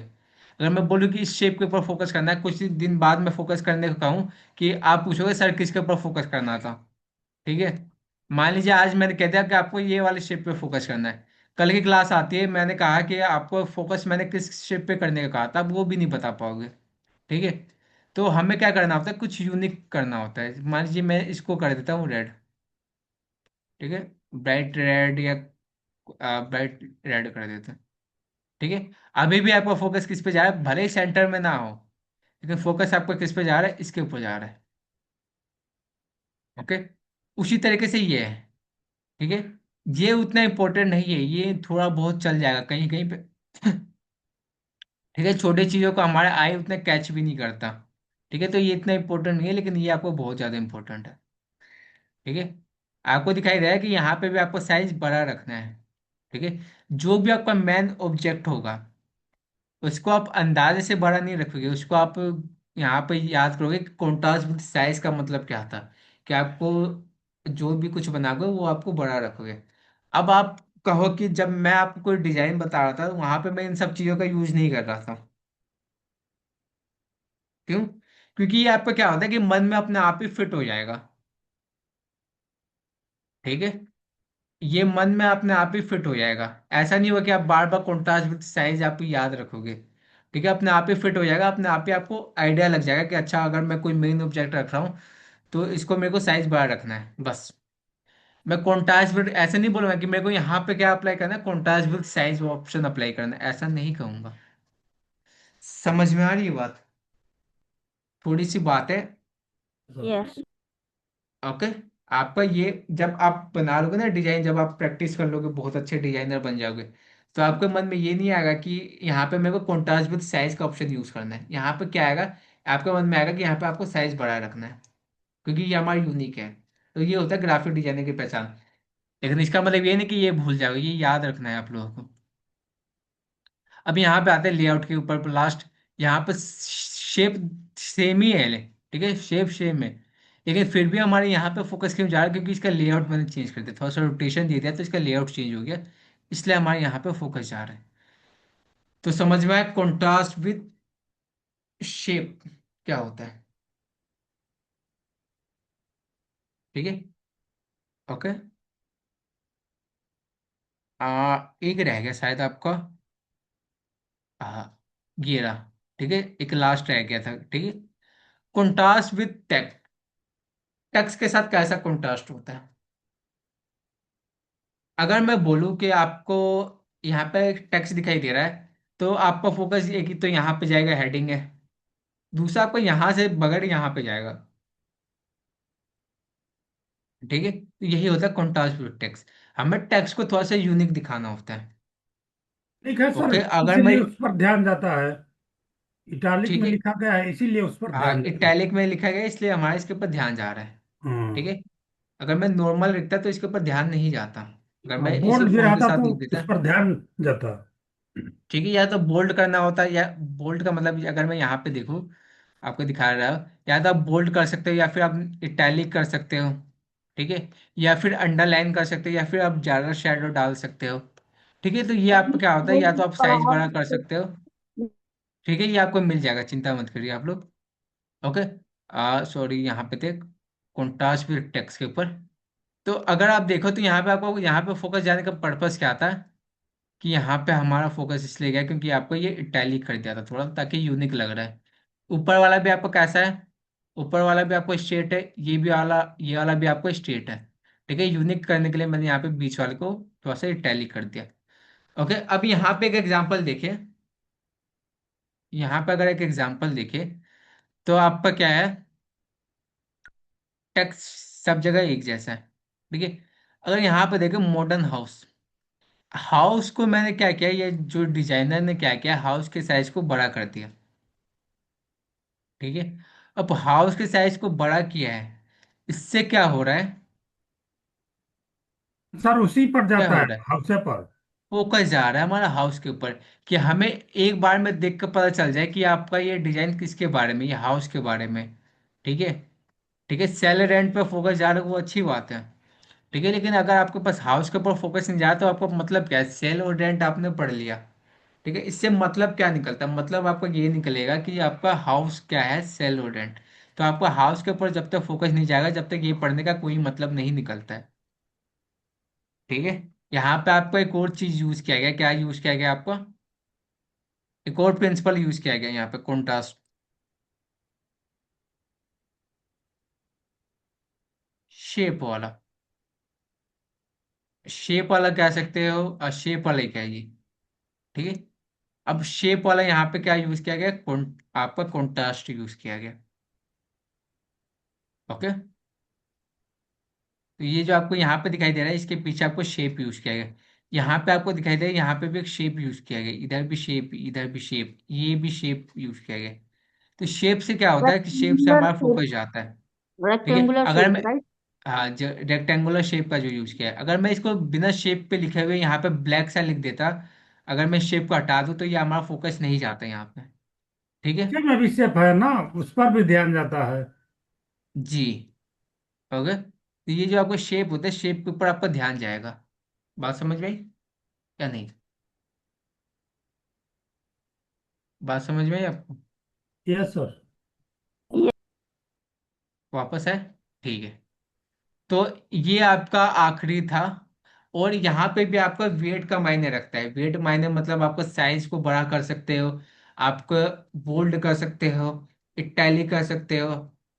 अगर मैं बोलूँ कि इस शेप के ऊपर फोकस करना है, कुछ दिन बाद में फोकस करने को कहूँ कि आप पूछोगे सर किसके ऊपर फोकस करना था। ठीक है, मान लीजिए आज मैंने कह दिया कि आपको ये वाले शेप पे फोकस करना है। कल की क्लास आती है, मैंने कहा कि आपको फोकस मैंने किस शेप पे करने का कहा था, आप वो भी नहीं बता पाओगे। ठीक है, तो हमें क्या करना होता है, कुछ यूनिक करना होता है। मान लीजिए मैं इसको कर देता हूँ रेड। ठीक है, ब्राइट रेड या ब्राइट रेड कर देते हैं। ठीक है। अभी भी आपका फोकस किस पे जा रहा है, भले ही सेंटर में ना हो, लेकिन फोकस आपका किस पे जा रहा है, इसके ऊपर जा रहा है। ओके। उसी तरीके से ये है। ठीक है। ये उतना इंपॉर्टेंट नहीं है, ये थोड़ा बहुत चल जाएगा कहीं कहीं पे। ठीक है, छोटी चीजों को हमारा आई उतना कैच भी नहीं करता। ठीक है, तो ये इतना इंपॉर्टेंट नहीं है, लेकिन ये आपको बहुत ज्यादा इंपॉर्टेंट है। ठीक है। आपको दिखाई दे रहा है कि यहाँ पे भी आपको साइज बड़ा रखना है। ठीक है। जो भी आपका मेन ऑब्जेक्ट होगा, उसको आप अंदाजे से बड़ा नहीं रखोगे, उसको आप यहाँ पे याद करोगे कि कॉन्ट्रास्ट विद साइज का मतलब क्या था। कि आपको जो भी कुछ बनाओगे वो आपको बड़ा रखोगे। अब आप कहो कि जब मैं आपको कोई डिजाइन बता रहा था वहां पे मैं इन सब चीजों का यूज नहीं कर रहा था। क्यों? क्योंकि ये आपका क्या होता है कि मन में अपने आप ही फिट हो जाएगा। ठीक है। ये मन में अपने आप ही फिट हो जाएगा। ऐसा नहीं होगा कि आप बार बार कॉन्ट्रास्ट विद साइज आप याद रखोगे। ठीक है, अपने आप ही फिट हो जाएगा, अपने आप ही आपको आइडिया लग जाएगा कि अच्छा अगर मैं कोई मेन ऑब्जेक्ट रख रहा हूँ तो इसको मेरे को साइज बड़ा रखना है बस। मैं कॉन्ट्रास्ट विद ऐसे नहीं बोलूंगा कि मेरे को यहाँ पे क्या अप्लाई करना है, contrast with size option apply करना है, ऐसा नहीं कहूंगा। समझ में आ रही है बात? थोड़ी सी बात है। यस। ओके। आपका ये जब आप बना लोगे ना डिजाइन, जब आप प्रैक्टिस कर लोगे बहुत अच्छे डिजाइनर बन जाओगे, तो आपके मन में ये नहीं आएगा कि यहाँ पे मेरे को कॉन्ट्रास्ट विद साइज का ऑप्शन यूज करना है। यहाँ पे क्या आएगा, आपके मन में आएगा कि यहाँ पे आपको साइज बड़ा रखना है, क्योंकि ये हमारा यूनिक है। तो ये होता है ग्राफिक डिजाइनर की पहचान। लेकिन इसका मतलब ये नहीं कि ये भूल जाओगे, ये याद रखना है आप लोगों को। अब यहाँ पे आते हैं लेआउट के ऊपर लास्ट। यहाँ पे शेप सेम ही है ठीक है, शेप सेम है, लेकिन फिर भी हमारे यहाँ पे फोकस क्यों जा रहा है, क्योंकि इसका लेआउट मैंने चेंज कर दिया, थोड़ा सा रोटेशन दे दिया तो इसका लेआउट चेंज हो गया, इसलिए हमारे यहाँ पे फोकस जा रहा है। तो समझ में आया कॉन्ट्रास्ट विद शेप क्या होता है? ठीक है। ओके। एक रह गया शायद आपका। ये रहा। ठीक है, एक लास्ट रह गया था। ठीक है। Contrast with text. टेक्स्ट के साथ कैसा कॉन्ट्रास्ट होता है? अगर मैं बोलूं कि आपको यहाँ पे टेक्स्ट दिखाई दे रहा है, तो आपका फोकस एक ही तो यहाँ पे जाएगा, हेडिंग है। दूसरा आपको यहाँ से बगैर यहाँ पे जाएगा। ठीक है, तो यही होता है कॉन्ट्रास्ट विद टेक्स्ट। हमें टेक्स्ट को थोड़ा सा यूनिक दिखाना होता है। ठीक है सर, ओके। अगर मैं इसीलिए उस पर ध्यान जाता है। इटालिक ठीक में है, लिखा गया है, इसीलिए उस पर हाँ ध्यान जाता है। इटैलिक में लिखा गया इसलिए हमारे इसके ऊपर ध्यान जा रहा है। ठीक हाँ। है। अगर मैं नॉर्मल लिखता तो इसके ऊपर ध्यान नहीं जाता। अगर मैं इसी बोल्ड भी फॉन्ट के रहता साथ तो लिख देता। उस पर ध्यान जाता। ठीक है, या तो बोल्ड करना होता है, या बोल्ड का मतलब अगर मैं यहाँ पे देखूँ आपको दिखा रहा हो, या तो आप बोल्ड कर सकते हो या फिर आप इटैलिक कर सकते हो। ठीक है। या फिर अंडरलाइन कर सकते हो या फिर आप ज़्यादा शेडो डाल सकते हो। ठीक है, तो ये आप क्या होता है, या तो आप साइज बड़ा कर सकते हो। ठीक है, ये आपको मिल जाएगा, चिंता मत करिए आप लोग। ओके। सॉरी, यहाँ पे थे कॉन्ट्रास्ट विद टेक्स्ट के ऊपर। तो अगर आप देखो तो यहाँ पे आपको यहाँ पे फोकस जाने का पर्पस क्या आता है, कि यहाँ पे हमारा फोकस इसलिए गया क्योंकि आपको ये इटैलिक कर दिया था थोड़ा, ताकि यूनिक लग रहा है। ऊपर वाला भी आपको कैसा है, ऊपर वाला भी आपको स्ट्रेट है, ये भी वाला, ये वाला भी आपको स्ट्रेट है। ठीक है, यूनिक करने के लिए मैंने यहाँ पे बीच वाले को थोड़ा सा इटैलिक कर दिया। ओके। अब यहाँ पे एक एग्जाम्पल देखिए। यहाँ पे अगर एक एग्जाम्पल देखिए तो आपका क्या है, टेक्स्ट सब जगह एक जैसा है। ठीक है। अगर यहाँ पे देखें मॉडर्न हाउस, हाउस को मैंने क्या किया, ये जो डिजाइनर ने क्या किया, हाउस के साइज को बड़ा कर दिया। ठीक है। अब हाउस के साइज को बड़ा किया है, इससे क्या हो रहा है, सर उसी पर क्या जाता हो है, रहा है, हाउसे पर। फोकस जा रहा है हमारा हाउस के ऊपर। कि हमें एक बार में देख कर पता चल जाए कि आपका ये डिजाइन किसके बारे में, ये हाउस के बारे में। ठीक है। ठीक है, सेल रेंट पे फोकस जा रहा है वो अच्छी बात है। ठीक है, लेकिन अगर आपके पास हाउस के ऊपर फोकस नहीं जा रहा तो आपको मतलब क्या है, सेल और रेंट आपने पढ़ लिया। ठीक है, इससे मतलब क्या निकलता है, मतलब आपका ये निकलेगा कि आपका हाउस क्या है, सेल और रेंट। तो आपका हाउस के ऊपर जब तक फोकस नहीं जाएगा जब तक ये पढ़ने का कोई मतलब नहीं निकलता है। ठीक है। यहाँ पे आपको एक और चीज यूज किया गया, क्या यूज किया गया आपको, एक और प्रिंसिपल यूज किया गया यहाँ पे, कॉन्ट्रास्ट। शेप वाला। शेप वाला कह सकते हो, और शेप वाला ही कहिए। ठीक है। अब शेप वाला यहाँ पे क्या यूज किया गया, आपका कॉन्ट्रास्ट यूज किया गया। ओके, तो ये जो आपको यहाँ पे दिखाई दे रहा है, इसके पीछे आपको शेप यूज किया गया। यहाँ पे आपको दिखाई दे रहा है, यहाँ पे भी एक शेप यूज किया गया, इधर भी शेप, इधर भी शेप, ये भी शेप यूज किया गया। तो शेप से क्या होता है कि शेप से रेक्टेंगुलर हमारा शेप, फोकस जाता है। ठीक है, रेक्टेंगुलर अगर शेप मैं, राइट। हाँ, जो रेक्टेंगुलर शेप का जो यूज किया है, अगर मैं इसको बिना शेप पे लिखे हुए यहाँ पे ब्लैक सा लिख देता, अगर मैं शेप को हटा दूं तो ये हमारा फोकस नहीं जाता यहाँ पे। ठीक है, शेप में भी शेप है ना, उस पर भी ध्यान जाता है। जी। ओके, तो ये जो आपको शेप होता है, शेप के ऊपर आपका ध्यान जाएगा। बात समझ में आई या नहीं? बात समझ में आई आपको? Yes sir. ये वापस है? ठीक है, तो ये आपका आखिरी था। और यहाँ पे भी आपका वेट का मायने रखता है। वेट मायने मतलब आपको साइज को बड़ा कर सकते हो, आपको बोल्ड कर सकते हो, इटैलिक कर सकते हो।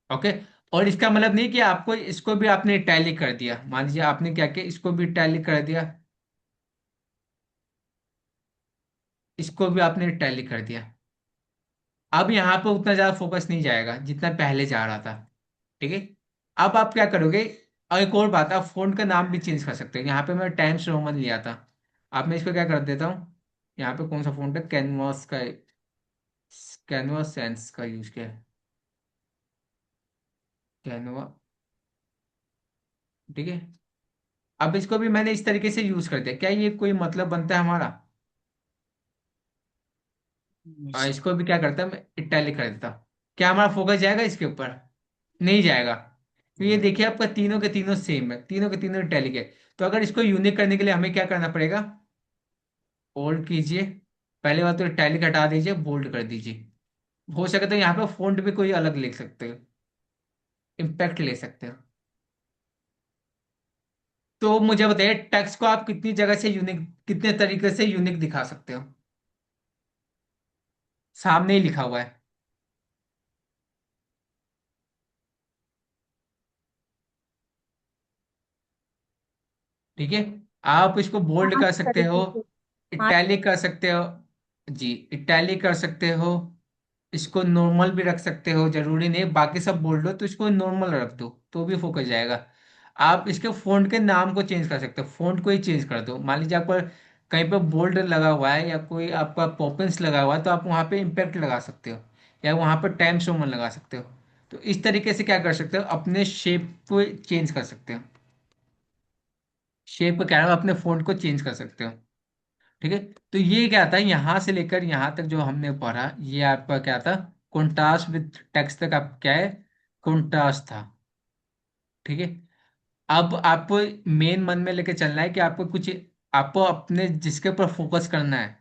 ओके, और इसका मतलब नहीं कि आपको इसको भी आपने इटैलिक कर दिया, मान लीजिए आपने क्या किया, इसको भी इटैलिक कर दिया, इसको भी आपने इटैलिक कर दिया। अब यहाँ पे उतना ज्यादा फोकस नहीं जाएगा जितना पहले जा रहा था। ठीक है, अब आप क्या करोगे, और एक और बात, आप फोन का नाम भी चेंज कर सकते हो। यहाँ पे मैं टाइम्स रोमन लिया था, अब मैं इसको क्या कर देता हूँ, यहाँ पे कौन सा फोन था, कैनवास का, कैनवास सेंस का यूज किया है, कैनवा। ठीक है, अब इसको भी मैंने इस तरीके से यूज कर दिया, क्या ये कोई मतलब बनता है हमारा? नहीं सर। इसको भी क्या करता है, मैं इटैलिक कर देता हूँ, क्या हमारा फोकस जाएगा इसके ऊपर? नहीं जाएगा। तो ये देखिए आपका तीनों के तीनों सेम है, तीनों के तीनों इटैलिक है। तो अगर इसको यूनिक करने के लिए हमें क्या करना पड़ेगा, बोल्ड कीजिए, पहले बात तो इटैलिक हटा दीजिए, बोल्ड कर दीजिए। हो सके तो यहाँ पे फॉन्ट भी कोई अलग लिख सकते हो, इम्पैक्ट ले सकते हो। तो मुझे बताइए, टेक्स्ट को आप कितनी जगह से यूनिक, कितने तरीके से यूनिक दिखा सकते हो? सामने ही लिखा हुआ है। ठीक है, आप इसको बोल्ड पांच कर सकते हो, तरीके से। हाँ। इटैलिक कर सकते हो, जी, इटैलिक कर सकते हो, इसको नॉर्मल भी रख सकते हो, जरूरी नहीं बाकी सब बोल्ड हो, तो इसको नॉर्मल रख दो तो भी फोकस जाएगा। आप इसके फ़ॉन्ट के नाम को चेंज कर सकते हो, फ़ॉन्ट को ही चेंज कर दो, मान लीजिए आपका कहीं पे बोल्ड लगा हुआ है या कोई आपका पॉपिंस लगा हुआ है, तो आप वहाँ पे इम्पैक्ट लगा सकते हो, या वहाँ पर टाइम्स रोमन लगा सकते हो। तो इस तरीके से क्या कर सकते हो, अपने शेप को चेंज कर सकते हो, शेप को क्या है, अपने फ़ॉन्ट को चेंज कर सकते हो। ठीक है, तो ये क्या था, यहाँ से लेकर यहाँ तक जो हमने पढ़ा, ये आपका क्या था, कॉन्ट्रास्ट विद टेक्स्ट तक आप क्या है, कॉन्ट्रास्ट था। ठीक है, अब आपको मेन मन में लेके चलना है कि आपको कुछ, आपको अपने जिसके ऊपर फोकस करना है,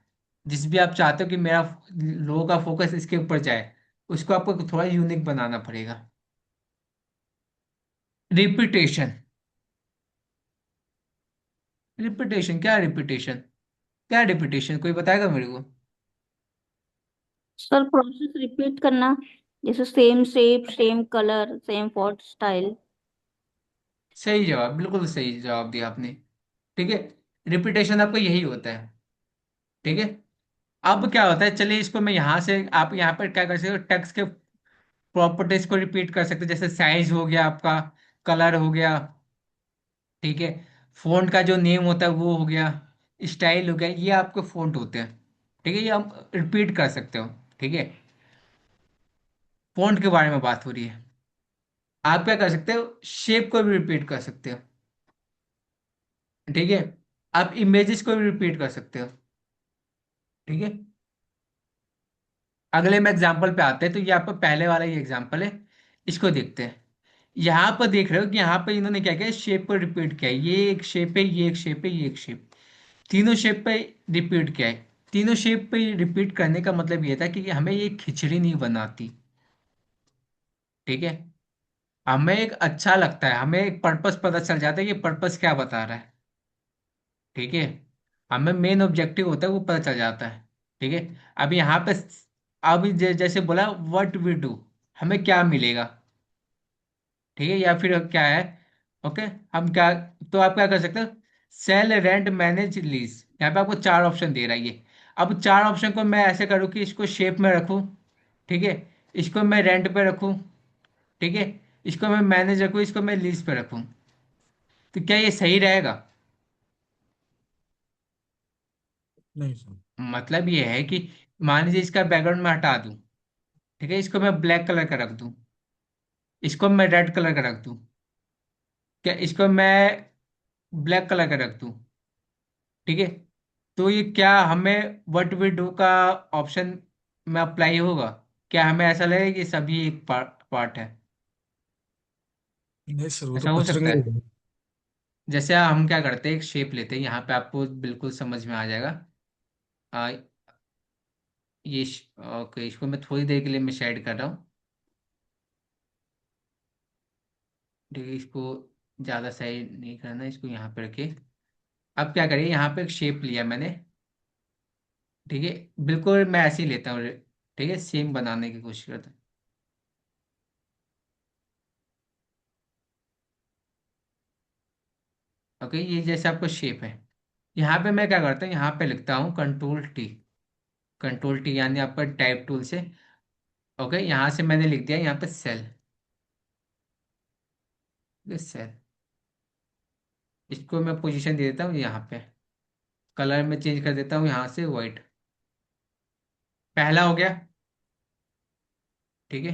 जिस भी आप चाहते हो कि मेरा लोगों का फोकस इसके ऊपर जाए, उसको आपको थोड़ा यूनिक बनाना पड़ेगा। रिपीटेशन, रिपीटेशन क्या, रिपीटेशन क्या, रिपीटेशन कोई बताएगा मेरे को? सर प्रोसेस रिपीट करना, जैसे same shape, same colour, same font style. सही जवाब, बिल्कुल सही जवाब दिया आपने। ठीक है, रिपीटेशन आपको यही होता है। ठीक है, अब क्या होता है, चलिए इसको मैं यहाँ से, आप यहाँ पर क्या कर सकते हो, टेक्स्ट के प्रॉपर्टीज को रिपीट कर सकते हो, जैसे साइज हो गया आपका, कलर हो गया, ठीक है, फॉन्ट का जो नेम होता है वो हो गया, स्टाइल हो गया, ये आपके फॉन्ट होते हैं। ठीक है, ये आप रिपीट कर सकते हो। ठीक है, फॉन्ट के बारे में बात हो रही है। आप क्या कर सकते हो, शेप को भी रिपीट कर सकते हो। ठीक है, आप इमेजेस को भी रिपीट कर सकते हो। ठीक है, अगले में एग्जाम्पल पे आते हैं, तो ये आपका पहले वाला ही एग्जाम्पल है, इसको देखते हैं। यहाँ पर देख रहे हो कि यहाँ पर इन्होंने क्या किया, शेप को रिपीट किया है, ये एक शेप है, ये एक शेप है, ये एक शेप, तीनों शेप पे रिपीट किया है। तीनों शेप पे रिपीट करने का मतलब ये था कि हमें ये खिचड़ी नहीं बनाती। ठीक है, हमें एक अच्छा लगता है, हमें एक पर्पस पता चल जाता है कि पर्पस क्या बता रहा है। ठीक है, हमें मेन ऑब्जेक्टिव होता है वो पता चल जाता है। ठीक है, अब यहाँ पे, अब जैसे बोला व्हाट वी डू, हमें क्या मिलेगा। ठीक है, या फिर क्या है, ओके, हम क्या, तो आप क्या कर सकते हो, सेल, रेंट, मैनेज, लीज, यहाँ पे आपको चार ऑप्शन दे रहा है ये। अब चार ऑप्शन को मैं ऐसे करूँ कि इसको शेप में रखूँ, ठीक है, इसको मैं रेंट पे रखूँ, ठीक है, इसको मैं मैनेज रखूँ, इसको मैं लीज पे रखूँ, तो क्या ये सही रहेगा? नहीं सर। मतलब ये है कि मान लीजिए इसका बैकग्राउंड मैं हटा दूं, ठीक है, इसको मैं ब्लैक कलर का रख दूं, इसको मैं रेड कलर का रख दूं, क्या इसको मैं ब्लैक कलर का रख दूं, ठीक है, तो ये क्या हमें व्हाट वी डू का ऑप्शन में अप्लाई होगा? क्या हमें ऐसा लगेगा कि सभी एक पार्ट है? नहीं सर, वो तो ऐसा हो सकता पचरंगी है। रहेगा। जैसे हम क्या करते हैं, एक शेप लेते हैं, यहाँ पे आपको बिल्कुल समझ में आ जाएगा। आ, ओके, इसको मैं थोड़ी देर के लिए मैं शेड कर रहा हूँ, ठीक है, इसको ज़्यादा सही नहीं करना, इसको यहाँ पे रखिए। अब क्या करिए, यहाँ पे एक शेप लिया मैंने, ठीक है, बिल्कुल मैं ऐसे ही लेता हूँ, ठीक है, सेम बनाने की कोशिश करता हूँ। ओके, ये जैसे आपको शेप है, यहाँ पे मैं क्या करता हूँ, यहाँ पे लिखता हूँ कंट्रोल टी। कंट्रोल टी यानी आपका टाइप टूल से, ओके, यहाँ से मैंने लिख दिया यहाँ पे सेल, सेल, इसको मैं पोजीशन दे देता हूँ यहाँ पे, कलर में चेंज कर देता हूँ यहाँ से वाइट, पहला हो गया, ठीक है,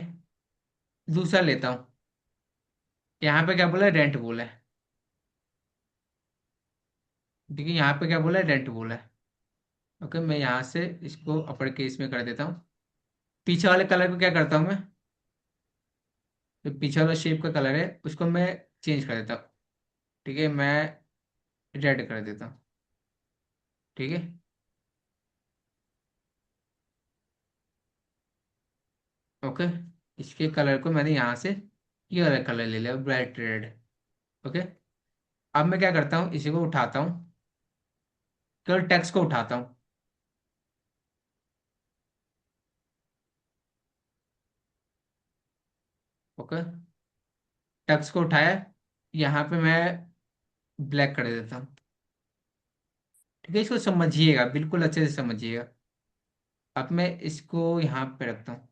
दूसरा लेता हूँ, यहाँ पे क्या बोला है, रेंट बोला है, ठीक है, यहाँ पे क्या बोला है, रेंट बोला है। ओके, मैं यहाँ से इसको अपर केस में कर देता हूँ। पीछे वाले कलर को क्या करता हूँ मैं, जो पीछे वाला शेप का कलर है उसको मैं चेंज कर देता हूँ, ठीक है, मैं रेड कर देता हूँ, ठीक है, ओके, इसके कलर को मैंने यहाँ से ये वाला कलर ले लिया, ब्राइट रेड, ओके। अब मैं क्या करता हूँ, इसी को उठाता हूँ, केवल टेक्स्ट को उठाता हूँ, ओके, टेक्स्ट को उठाया, यहाँ पे मैं ब्लैक कर देता हूँ, ठीक है, इसको समझिएगा, बिल्कुल अच्छे से समझिएगा। अब मैं इसको यहाँ पे रखता हूँ,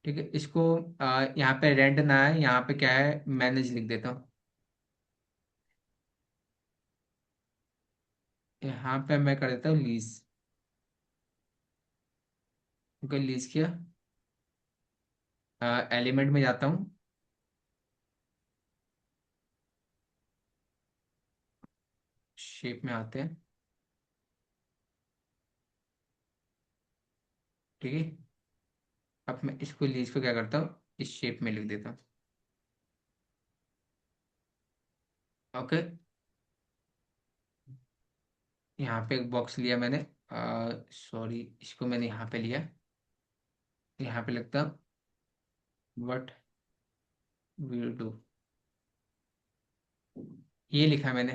ठीक है, इसको यहाँ पे रेंट ना है, यहाँ पे क्या है, मैनेज लिख देता हूँ, यहाँ पे मैं कर देता हूँ लीज, ओके, लीज किया, एलिमेंट में जाता हूँ, शेप में आते हैं, ठीक है, अब मैं इसको लीज को क्या करता हूँ, इस शेप में लिख देता हूँ, ओके, यहाँ पे एक बॉक्स लिया मैंने, सॉरी, इसको मैंने यहाँ पे लिया, यहाँ पे लिखता हूँ व्हाट विल डू, ये लिखा मैंने,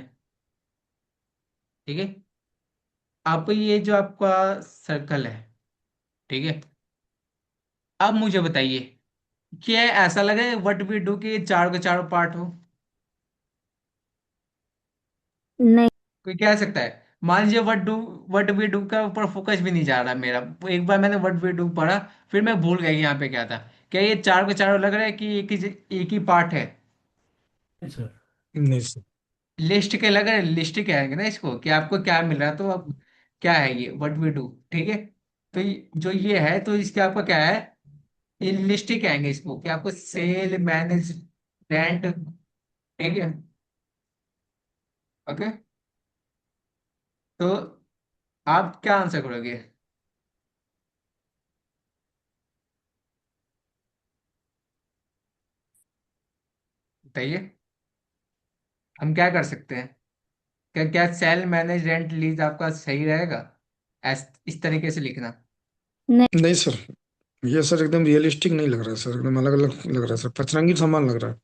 ठीक है। अब ये जो आपका सर्कल है, ठीक है, अब मुझे बताइए, क्या ऐसा लगे व्हाट वी डू के चार के चारों पार्ट हो? नहीं। कोई कह सकता है? मान लीजिए व्हाट वी डू का ऊपर फोकस भी नहीं जा रहा मेरा, एक बार मैंने व्हाट वी डू पढ़ा, फिर मैं भूल गया कि यहाँ पे क्या था। क्या ये चार के चारों लग रहा है कि एक ही पार्ट है? नहीं सर। नहीं सर। लिस्ट के लग रहे हैं, लिस्ट के आएंगे ना इसको, कि आपको क्या मिल रहा है, तो अब क्या है ये व्हाट वी डू, ठीक है, तो जो ये है तो इसके आपका क्या है, ये लिस्ट के आएंगे इसको, कि आपको सेल मैनेज रेंट, ठीक है, ओके, तो आप क्या आंसर करोगे? बताइए, हम क्या कर सकते हैं? क्या क्या सेल मैनेज रेंट लीज आपका सही रहेगा इस तरीके से लिखना? नहीं। नहीं सर, ये सर एकदम रियलिस्टिक नहीं लग रहा है सर, एकदम अलग अलग लग रहा है सर, पचरंगी सामान लग रहा है।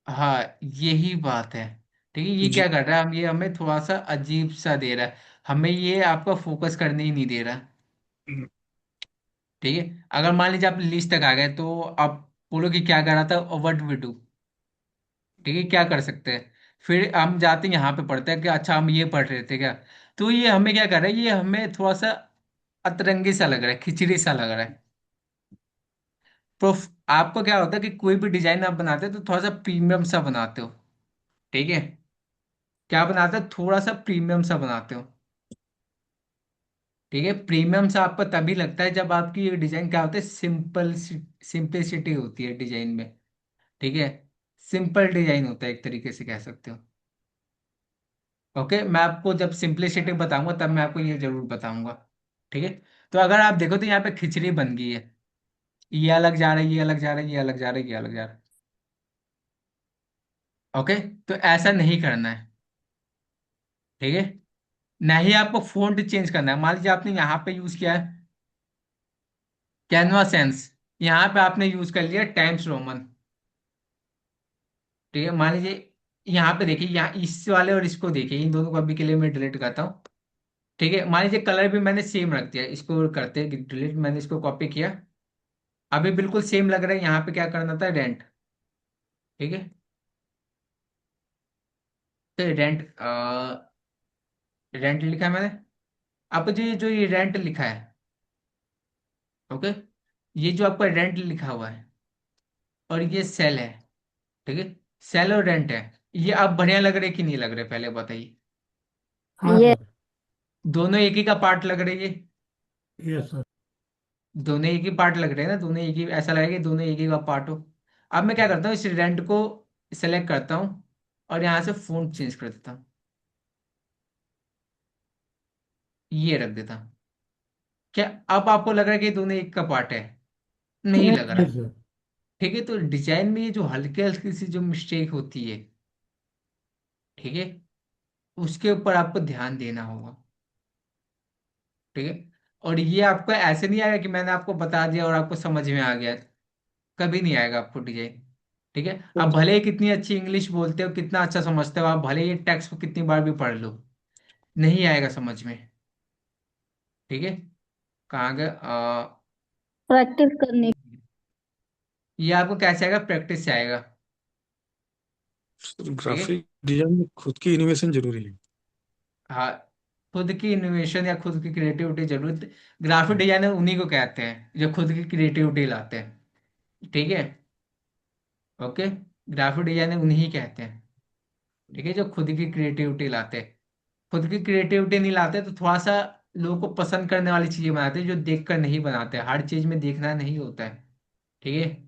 हाँ, यही बात है, ठीक है, ये क्या जी। कर रहा है, हम ये हमें थोड़ा सा अजीब सा दे रहा है, हमें ये आपका फोकस करने ही नहीं दे रहा, ठीक है। अगर मान लीजिए आप लिस्ट तक आ गए, तो आप बोलो कि क्या कर रहा था, व्हाट वी डू, ठीक है, क्या कर सकते हैं, फिर हम जाते हैं यहाँ पे पढ़ते हैं कि अच्छा हम ये पढ़ रहे थे क्या, तो ये हमें क्या कर रहा है, ये हमें थोड़ा सा अतरंगी सा लग रहा है, खिचड़ी सा लग रहा है। तो आपको क्या होता है कि कोई भी डिजाइन आप बनाते हो तो थोड़ा सा प्रीमियम सा बनाते हो। ठीक है, क्या बनाते हो, थोड़ा सा प्रीमियम सा बनाते हो। ठीक है, प्रीमियम सा आपको तभी लगता है जब आपकी ये डिजाइन क्या होता है, सिंपलिसिटी होती है डिजाइन में। ठीक है, सिंपल डिजाइन होता है एक तरीके से कह सकते हो। ओके, मैं आपको जब सिंपलिसिटी बताऊंगा तब मैं आपको ये जरूर बताऊंगा। ठीक है, तो अगर आप देखो तो यहाँ पे खिचड़ी बन गई है, ये अलग जा रहा है, ये अलग जा रहा है, ये अलग जा रहा है, ये अलग जा रहा है। ओके, तो ऐसा नहीं करना है। ठीक है, ना ही आपको फॉन्ट चेंज करना है। मान लीजिए आपने यहाँ पे यूज किया है कैनवा सेंस, यहाँ पे आपने यूज कर लिया टाइम्स रोमन। ठीक है, मान लीजिए यहाँ पे देखिए, यहाँ इस वाले और इसको देखिए, इन दोनों को अभी के लिए मैं डिलीट करता हूँ। ठीक है, मान लीजिए कलर भी मैंने सेम रख दिया, इसको करते डिलीट, मैंने इसको कॉपी किया, अभी बिल्कुल सेम लग रहा है। यहाँ पे क्या करना था, रेंट। ठीक है, तो रेंट, रेंट लिखा है मैंने। अब जो ये रेंट लिखा है, ओके, ये जो आपका रेंट लिखा हुआ है और ये सेल है, ठीक है, सेल और रेंट है, ये आप बढ़िया लग रहे कि नहीं लग रहे, पहले बताइए। हाँ ये सर। दोनों एक ही का पार्ट लग रहे हैं ये, यस सर। दोनों एक ही पार्ट लग रहे हैं ना, दोनों एक ही, ऐसा लगेगा कि दोनों एक ही का पार्ट हो। अब मैं क्या करता हूँ, इस रेंट को सेलेक्ट करता हूँ और यहाँ से फॉन्ट चेंज कर देता हूँ, ये रख देता हूँ। क्या अब आपको लग रहा है कि दोनों एक का पार्ट है? नहीं लग रहा। नहीं सर। ठीक है, तो डिजाइन में ये जो हल्की हल्की सी जो मिस्टेक होती है, ठीक है, उसके ऊपर आपको ध्यान देना होगा। ठीक है, और ये आपको ऐसे नहीं आएगा कि मैंने आपको बता दिया और आपको समझ में आ गया, कभी नहीं आएगा आपको डिजाइन। ठीक है, आप भले ही कितनी अच्छी इंग्लिश बोलते हो, कितना अच्छा समझते हो, आप भले ही टेक्स्ट को कितनी बार भी पढ़ लो, नहीं आएगा समझ में। ठीक है, कहाँ गया प्रैक्टिस करनी। ये आपको कैसे आएगा, प्रैक्टिस से आएगा। ठीक है, ग्राफिक डिजाइन में खुद की इनोवेशन जरूरी है। हाँ, खुद की इनोवेशन या खुद की क्रिएटिविटी जरूरत। ग्राफिक डिजाइनर उन्हीं को कहते हैं जो खुद की क्रिएटिविटी लाते हैं। ठीक है, ओके, ग्राफिक डिजाइनर उन्हीं कहते हैं, ठीक है, जो खुद की क्रिएटिविटी लाते हैं। खुद की क्रिएटिविटी नहीं लाते तो थोड़ा सा लोगों को पसंद करने वाली चीजें बनाते हैं, जो देखकर नहीं बनाते, हर चीज में देखना नहीं होता है। ठीक है,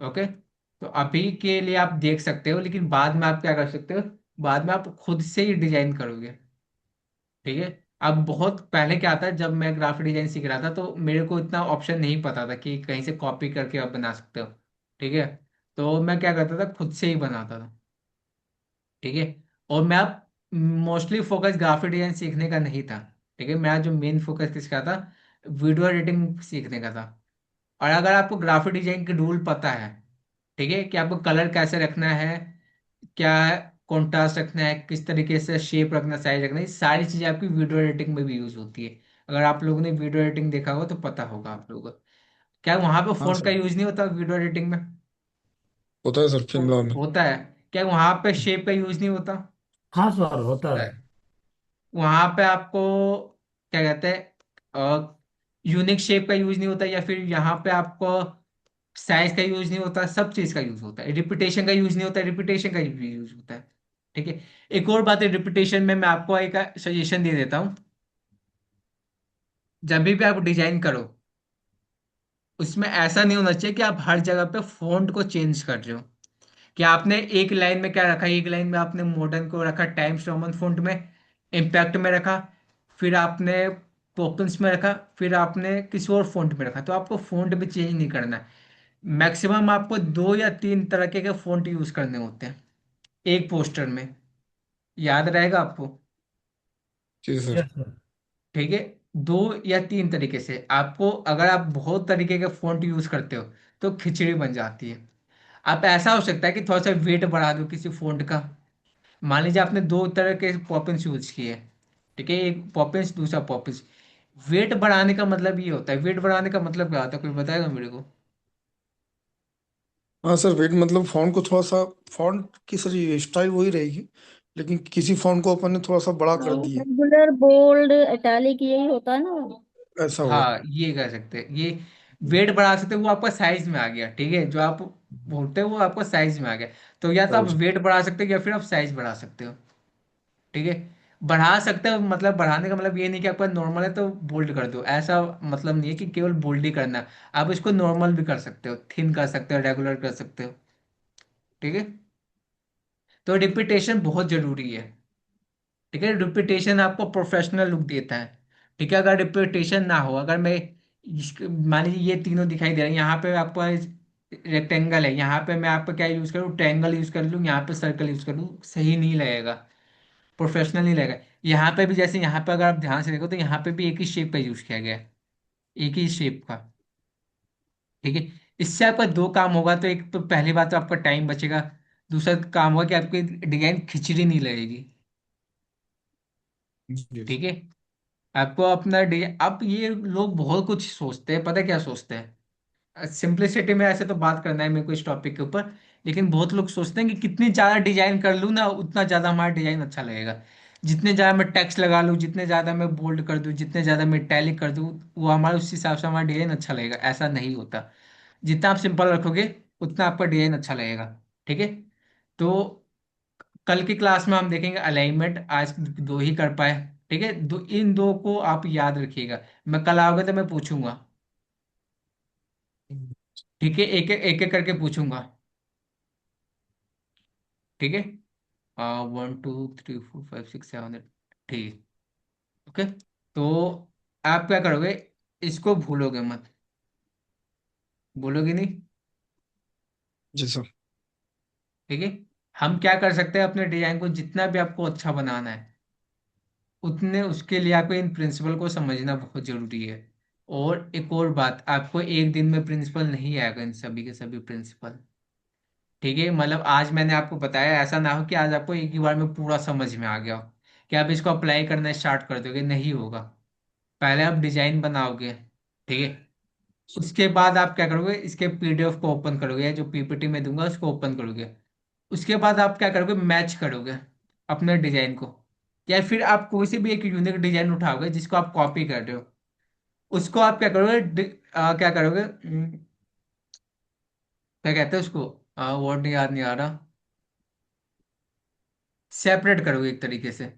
ओके, तो अभी के लिए आप देख सकते हो, लेकिन बाद में आप क्या कर सकते हो, बाद में आप खुद से ही डिजाइन करोगे। ठीक है, अब बहुत पहले क्या था, जब मैं ग्राफिक डिजाइन सीख रहा था तो मेरे को इतना ऑप्शन नहीं पता था कि कहीं से कॉपी करके आप बना सकते हो। ठीक है, तो मैं क्या करता था, खुद से ही बनाता था। ठीक है, और मैं अब मोस्टली फोकस ग्राफिक डिजाइन सीखने का नहीं था। ठीक है, मेरा जो मेन फोकस किसका था, वीडियो एडिटिंग सीखने का था। और अगर आपको ग्राफिक डिजाइन के रूल पता है, ठीक है, कि आपको कलर कैसे रखना है, क्या कॉन्ट्रास्ट रखना है, किस तरीके से शेप रखना, साइज रखना, ये सारी चीजें आपकी वीडियो एडिटिंग में भी यूज होती है। अगर आप लोगों ने वीडियो एडिटिंग देखा होगा तो पता होगा आप लोगों को। क्या वहां पे हाँ फोन का सर, यूज नहीं होता वीडियो एडिटिंग में? होता है सर फिल्म में। होता है। क्या वहां पे शेप का यूज नहीं होता? हाँ सर होता होता है। है। वहां पे आपको क्या कहते हैं, यूनिक शेप का यूज नहीं होता, या फिर यहाँ पे आपको साइज का यूज नहीं होता, सब चीज का यूज होता है। रिपीटेशन का यूज नहीं होता, रिपीटेशन का भी यूज होता है। ठीक है, एक और बात है, रिपीटेशन में मैं आपको एक सजेशन दे देता हूँ। जब भी आप डिजाइन करो, उसमें ऐसा नहीं होना चाहिए कि आप हर जगह पे फॉन्ट को चेंज कर रहे हो। कि आपने एक लाइन में क्या रखा, एक लाइन में आपने मॉडर्न को रखा टाइम्स रोमन फॉन्ट में, इम्पैक्ट में रखा, फिर आपने पॉपिंस में रखा, फिर आपने किसी और फॉन्ट में रखा, तो आपको फॉन्ट भी चेंज नहीं करना है। मैक्सिमम आपको 2 या 3 तरह के फॉन्ट यूज करने होते हैं एक पोस्टर में, याद रहेगा आपको। जी सर। Yes sir. ठीक है, 2 या 3 तरीके से आपको, अगर आप बहुत तरीके के फॉन्ट यूज करते हो तो खिचड़ी बन जाती है। आप ऐसा हो सकता है कि थोड़ा सा वेट बढ़ा दो किसी फॉन्ट का। मान लीजिए आपने 2 तरह के पॉपिंस यूज किए, ठीक है, एक पॉपिंस दूसरा पॉपिंस। वेट बढ़ाने का मतलब ये होता है, वेट बढ़ाने का मतलब क्या होता है, कोई बताएगा मेरे को? हाँ सर, वेट मतलब फॉन्ट को थोड़ा सा, फॉन्ट की सर ये स्टाइल वही रहेगी, लेकिन किसी फॉन्ट को अपन ने थोड़ा सा बड़ा कर दिए, रेगुलर, बोल्ड, इटैलिक, यही होता है ना। ऐसा हुआ। हाँ ये कर सकते हैं, ये वेट बढ़ा सकते हैं, वो आपका साइज में आ गया, ठीक है, जो आप बोलते हो वो आपका साइज में आ गया। तो या तो आप साइज। वेट बढ़ा सकते हो या फिर आप साइज बढ़ा सकते हो, ठीक है। बढ़ा सकते हो मतलब बढ़ाने का मतलब ये नहीं कि आपका नॉर्मल है तो बोल्ड कर दो, ऐसा मतलब नहीं है कि केवल बोल्ड ही करना है। आप इसको नॉर्मल भी कर सकते हो, थिन कर सकते हो, रेगुलर कर सकते हो, ठीक है। तो रिपीटेशन बहुत जरूरी है, ठीक है। रिपीटेशन आपको प्रोफेशनल लुक देता है, ठीक है। अगर रिपीटेशन ना हो, अगर मैं मान लीजिए ये तीनों दिखाई दे रहे हैं, यहाँ पे आपको रेक्टेंगल है, यहाँ पे मैं आपका क्या यूज करूँ, ट्रायंगल यूज कर लूँ, यहाँ पे सर्कल यूज कर लूँ, सही नहीं लगेगा, प्रोफेशनल नहीं लगेगा। यहाँ पे भी जैसे यहाँ पे अगर आप ध्यान से देखो तो यहाँ पे भी एक ही शेप का यूज किया गया है, एक ही शेप का, ठीक है। इससे आपका दो काम होगा, तो एक तो पहली बात तो आपका टाइम बचेगा, दूसरा काम होगा कि आपकी डिजाइन खिचड़ी नहीं लगेगी, जी। ठीक है। आपको अपना अब ये लोग बहुत कुछ सोचते हैं, पता है क्या सोचते हैं, सिंपलिसिटी में ऐसे तो बात करना है मेरे को इस टॉपिक के ऊपर, लेकिन बहुत लोग सोचते हैं कि कितनी ज्यादा डिजाइन कर लूँ ना उतना ज्यादा हमारा डिजाइन अच्छा लगेगा, जितने ज्यादा मैं टेक्स्ट लगा लूँ, जितने ज्यादा मैं बोल्ड कर दूँ, जितने ज्यादा मैं इटैलिक कर दूँ, वो हमारे उस हिसाब से हमारा डिजाइन अच्छा लगेगा, ऐसा नहीं होता। जितना आप सिंपल रखोगे उतना आपका डिजाइन अच्छा लगेगा, ठीक है। तो कल की क्लास में हम देखेंगे अलाइनमेंट, आज दो ही कर पाए, ठीक है। दो, इन दो को आप याद रखिएगा, मैं कल आओगे तो मैं पूछूंगा, ठीक है, एक एक करके पूछूंगा, ठीक है। 1 2 3 4 5 6 7 8, ठीक है, ओके। तो आप क्या करोगे, इसको भूलोगे मत, भूलोगे नहीं, जी सर। ठीक है। हम क्या कर सकते हैं, अपने डिजाइन को जितना भी आपको अच्छा बनाना है उतने, उसके लिए आपको इन प्रिंसिपल को समझना बहुत जरूरी है। और एक और बात, आपको एक दिन में प्रिंसिपल नहीं आएगा इन सभी के सभी प्रिंसिपल, ठीक है। मतलब आज मैंने आपको बताया, ऐसा ना हो कि आज आपको एक ही बार में पूरा समझ में आ गया हो कि आप इसको अप्लाई करना स्टार्ट कर दोगे, नहीं होगा। पहले आप डिजाइन बनाओगे, ठीक है, उसके बाद आप क्या करोगे, इसके पीडीएफ को ओपन करोगे, या जो पीपीटी में दूंगा उसको ओपन करोगे, उसके बाद आप क्या करोगे, मैच करोगे अपने डिजाइन को, या फिर आप कोई से भी एक यूनिक डिजाइन उठाओगे जिसको आप कॉपी कर रहे हो, उसको आप क्या करोगे, क्या करोगे, क्या कहते हैं उसको, वर्ड याद नहीं आ रहा, सेपरेट करोगे एक तरीके से,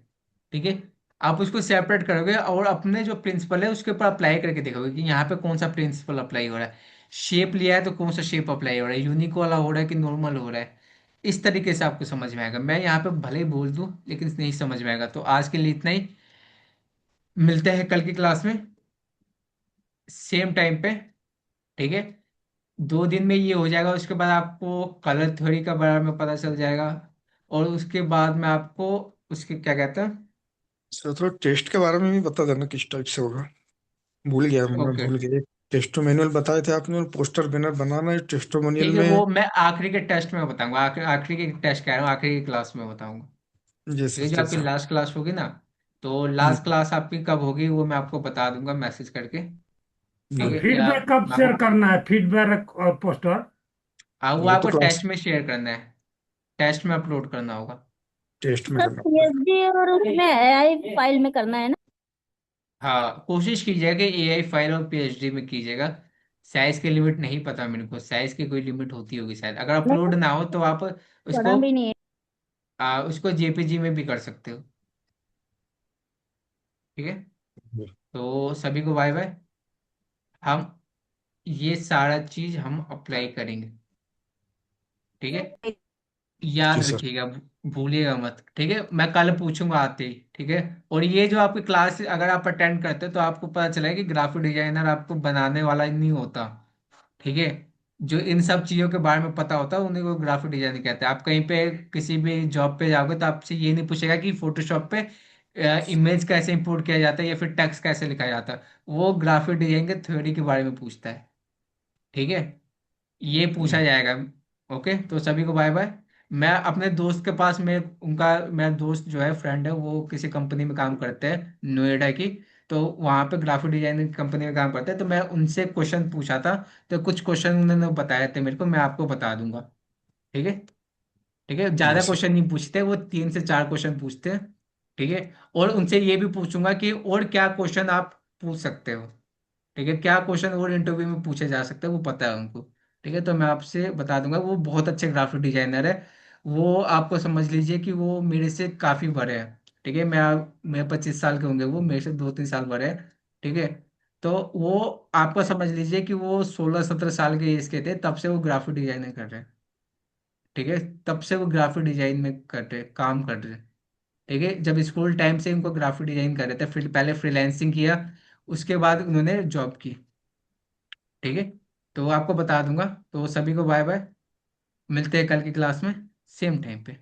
ठीक है। आप उसको सेपरेट करोगे और अपने जो प्रिंसिपल है उसके ऊपर अप्लाई करके देखोगे कि यहाँ पे कौन सा प्रिंसिपल अप्लाई हो रहा है, शेप लिया है तो कौन सा शेप अप्लाई हो रहा है, यूनिक वाला हो रहा है कि नॉर्मल हो रहा है, इस तरीके से आपको समझ में आएगा। मैं यहाँ पे भले ही बोल दूं लेकिन नहीं समझ में आएगा। तो आज के लिए इतना ही, मिलते हैं कल की क्लास में सेम टाइम पे, ठीक है। 2 दिन में ये हो जाएगा, उसके बाद आपको कलर थ्योरी का बारे में पता चल जाएगा, और उसके बाद में आपको उसके क्या कहते हैं। सर थोड़ा टेस्ट के बारे में भी बता देना किस टाइप से होगा, भूल गया मैं ओके, भूल गया। एक टेस्टोमेनुअल बताए थे आपने, और पोस्टर बैनर बनाना है टेस्टोमेनुअल ठीक है, में। वो मैं आखिरी के टेस्ट में बताऊंगा, आखिरी आखिरी के टेस्ट कह रहा हूँ, आखिरी की क्लास में बताऊंगा, जैसे ठीक है। जो आपकी जैसा। लास्ट क्लास होगी ना, तो हम्म। लास्ट क्लास आपकी कब होगी वो मैं आपको बता दूंगा मैसेज करके, ठीक और है। या फीडबैक कब शेयर आप, करना है, फीडबैक और पोस्टर? वो वो तो आपको क्लास टेस्ट में शेयर करना है, टेस्ट में अपलोड करना होगा। टेस्ट में सर करना पड़ेगा। पीएचडी और उसमें एआई फाइल में करना है ना? हाँ कोशिश कीजिएगा कि एआई फाइल और पीएचडी में कीजिएगा। साइज की लिमिट नहीं पता मेरे को, साइज की कोई लिमिट होती होगी शायद, अगर अपलोड नहीं, ना हो तो आप पढ़ा उसको भी नहीं है। उसको जेपीजी में भी कर सकते हो, ठीक है। हम्म। तो सभी को बाय बाय, हम ये सारा चीज हम अप्लाई करेंगे, ठीक है। जी याद सर। रखिएगा, भूलिएगा मत, ठीक है। मैं कल पूछूंगा आते ही, ठीक है। और ये जो आपकी क्लास अगर आप अटेंड करते हैं तो आपको पता चलेगा कि ग्राफिक डिजाइनर आपको बनाने वाला ही नहीं होता, ठीक है। जो इन सब चीजों के बारे में पता होता है उन्हीं को ग्राफिक डिजाइनर कहते हैं। आप कहीं पे किसी भी जॉब पे जाओगे तो आपसे ये नहीं पूछेगा कि फोटोशॉप पे इमेज कैसे इंपोर्ट किया जाता है या फिर टेक्स्ट कैसे लिखा जाता है, वो ग्राफिक डिजाइन के थ्योरी के बारे में पूछता है, ठीक है। ये पूछा हम्म। जाएगा, ओके। तो सभी को बाय बाय। मैं अपने दोस्त के पास में, उनका मेरा दोस्त जो है फ्रेंड है वो किसी कंपनी में काम करते हैं नोएडा की, तो वहाँ पे ग्राफिक डिजाइनिंग कंपनी में काम करते हैं, तो मैं उनसे क्वेश्चन पूछा था, तो कुछ क्वेश्चन उन्होंने बताए थे मेरे को, मैं आपको बता दूंगा, ठीक है, ठीक ठीक है, ज्यादा यस सर। क्वेश्चन नहीं पूछते, वो 3 से 4 क्वेश्चन पूछते हैं। ठीक है, और उनसे ये भी पूछूंगा कि और क्या क्वेश्चन आप पूछ सकते हो। ठीक है, क्या क्वेश्चन और इंटरव्यू में पूछे जा सकते हैं वो पता है उनको। ठीक है, तो मैं आपसे बता दूंगा, वो बहुत अच्छे ग्राफिक डिजाइनर है। वो आपको समझ लीजिए कि वो मेरे से काफी बड़े हैं। ठीक है, मैं 25 साल के होंगे, वो मेरे से 2-3 साल बड़े हैं। ठीक है, तो वो आपको समझ लीजिए कि वो 16-17 साल के एज के थे तब से वो ग्राफिक डिजाइनिंग कर रहे हैं। ठीक है, तब से वो ग्राफिक डिजाइन में कर रहे काम कर रहे हैं। ठीक है, जब स्कूल टाइम से उनको ग्राफिक डिजाइन कर रहे थे, फिर पहले फ्रीलांसिंग किया, उसके बाद उन्होंने जॉब की। ठीक है, तो आपको बता दूंगा। तो सभी को बाय बाय, मिलते हैं कल की क्लास में सेम टाइम पे।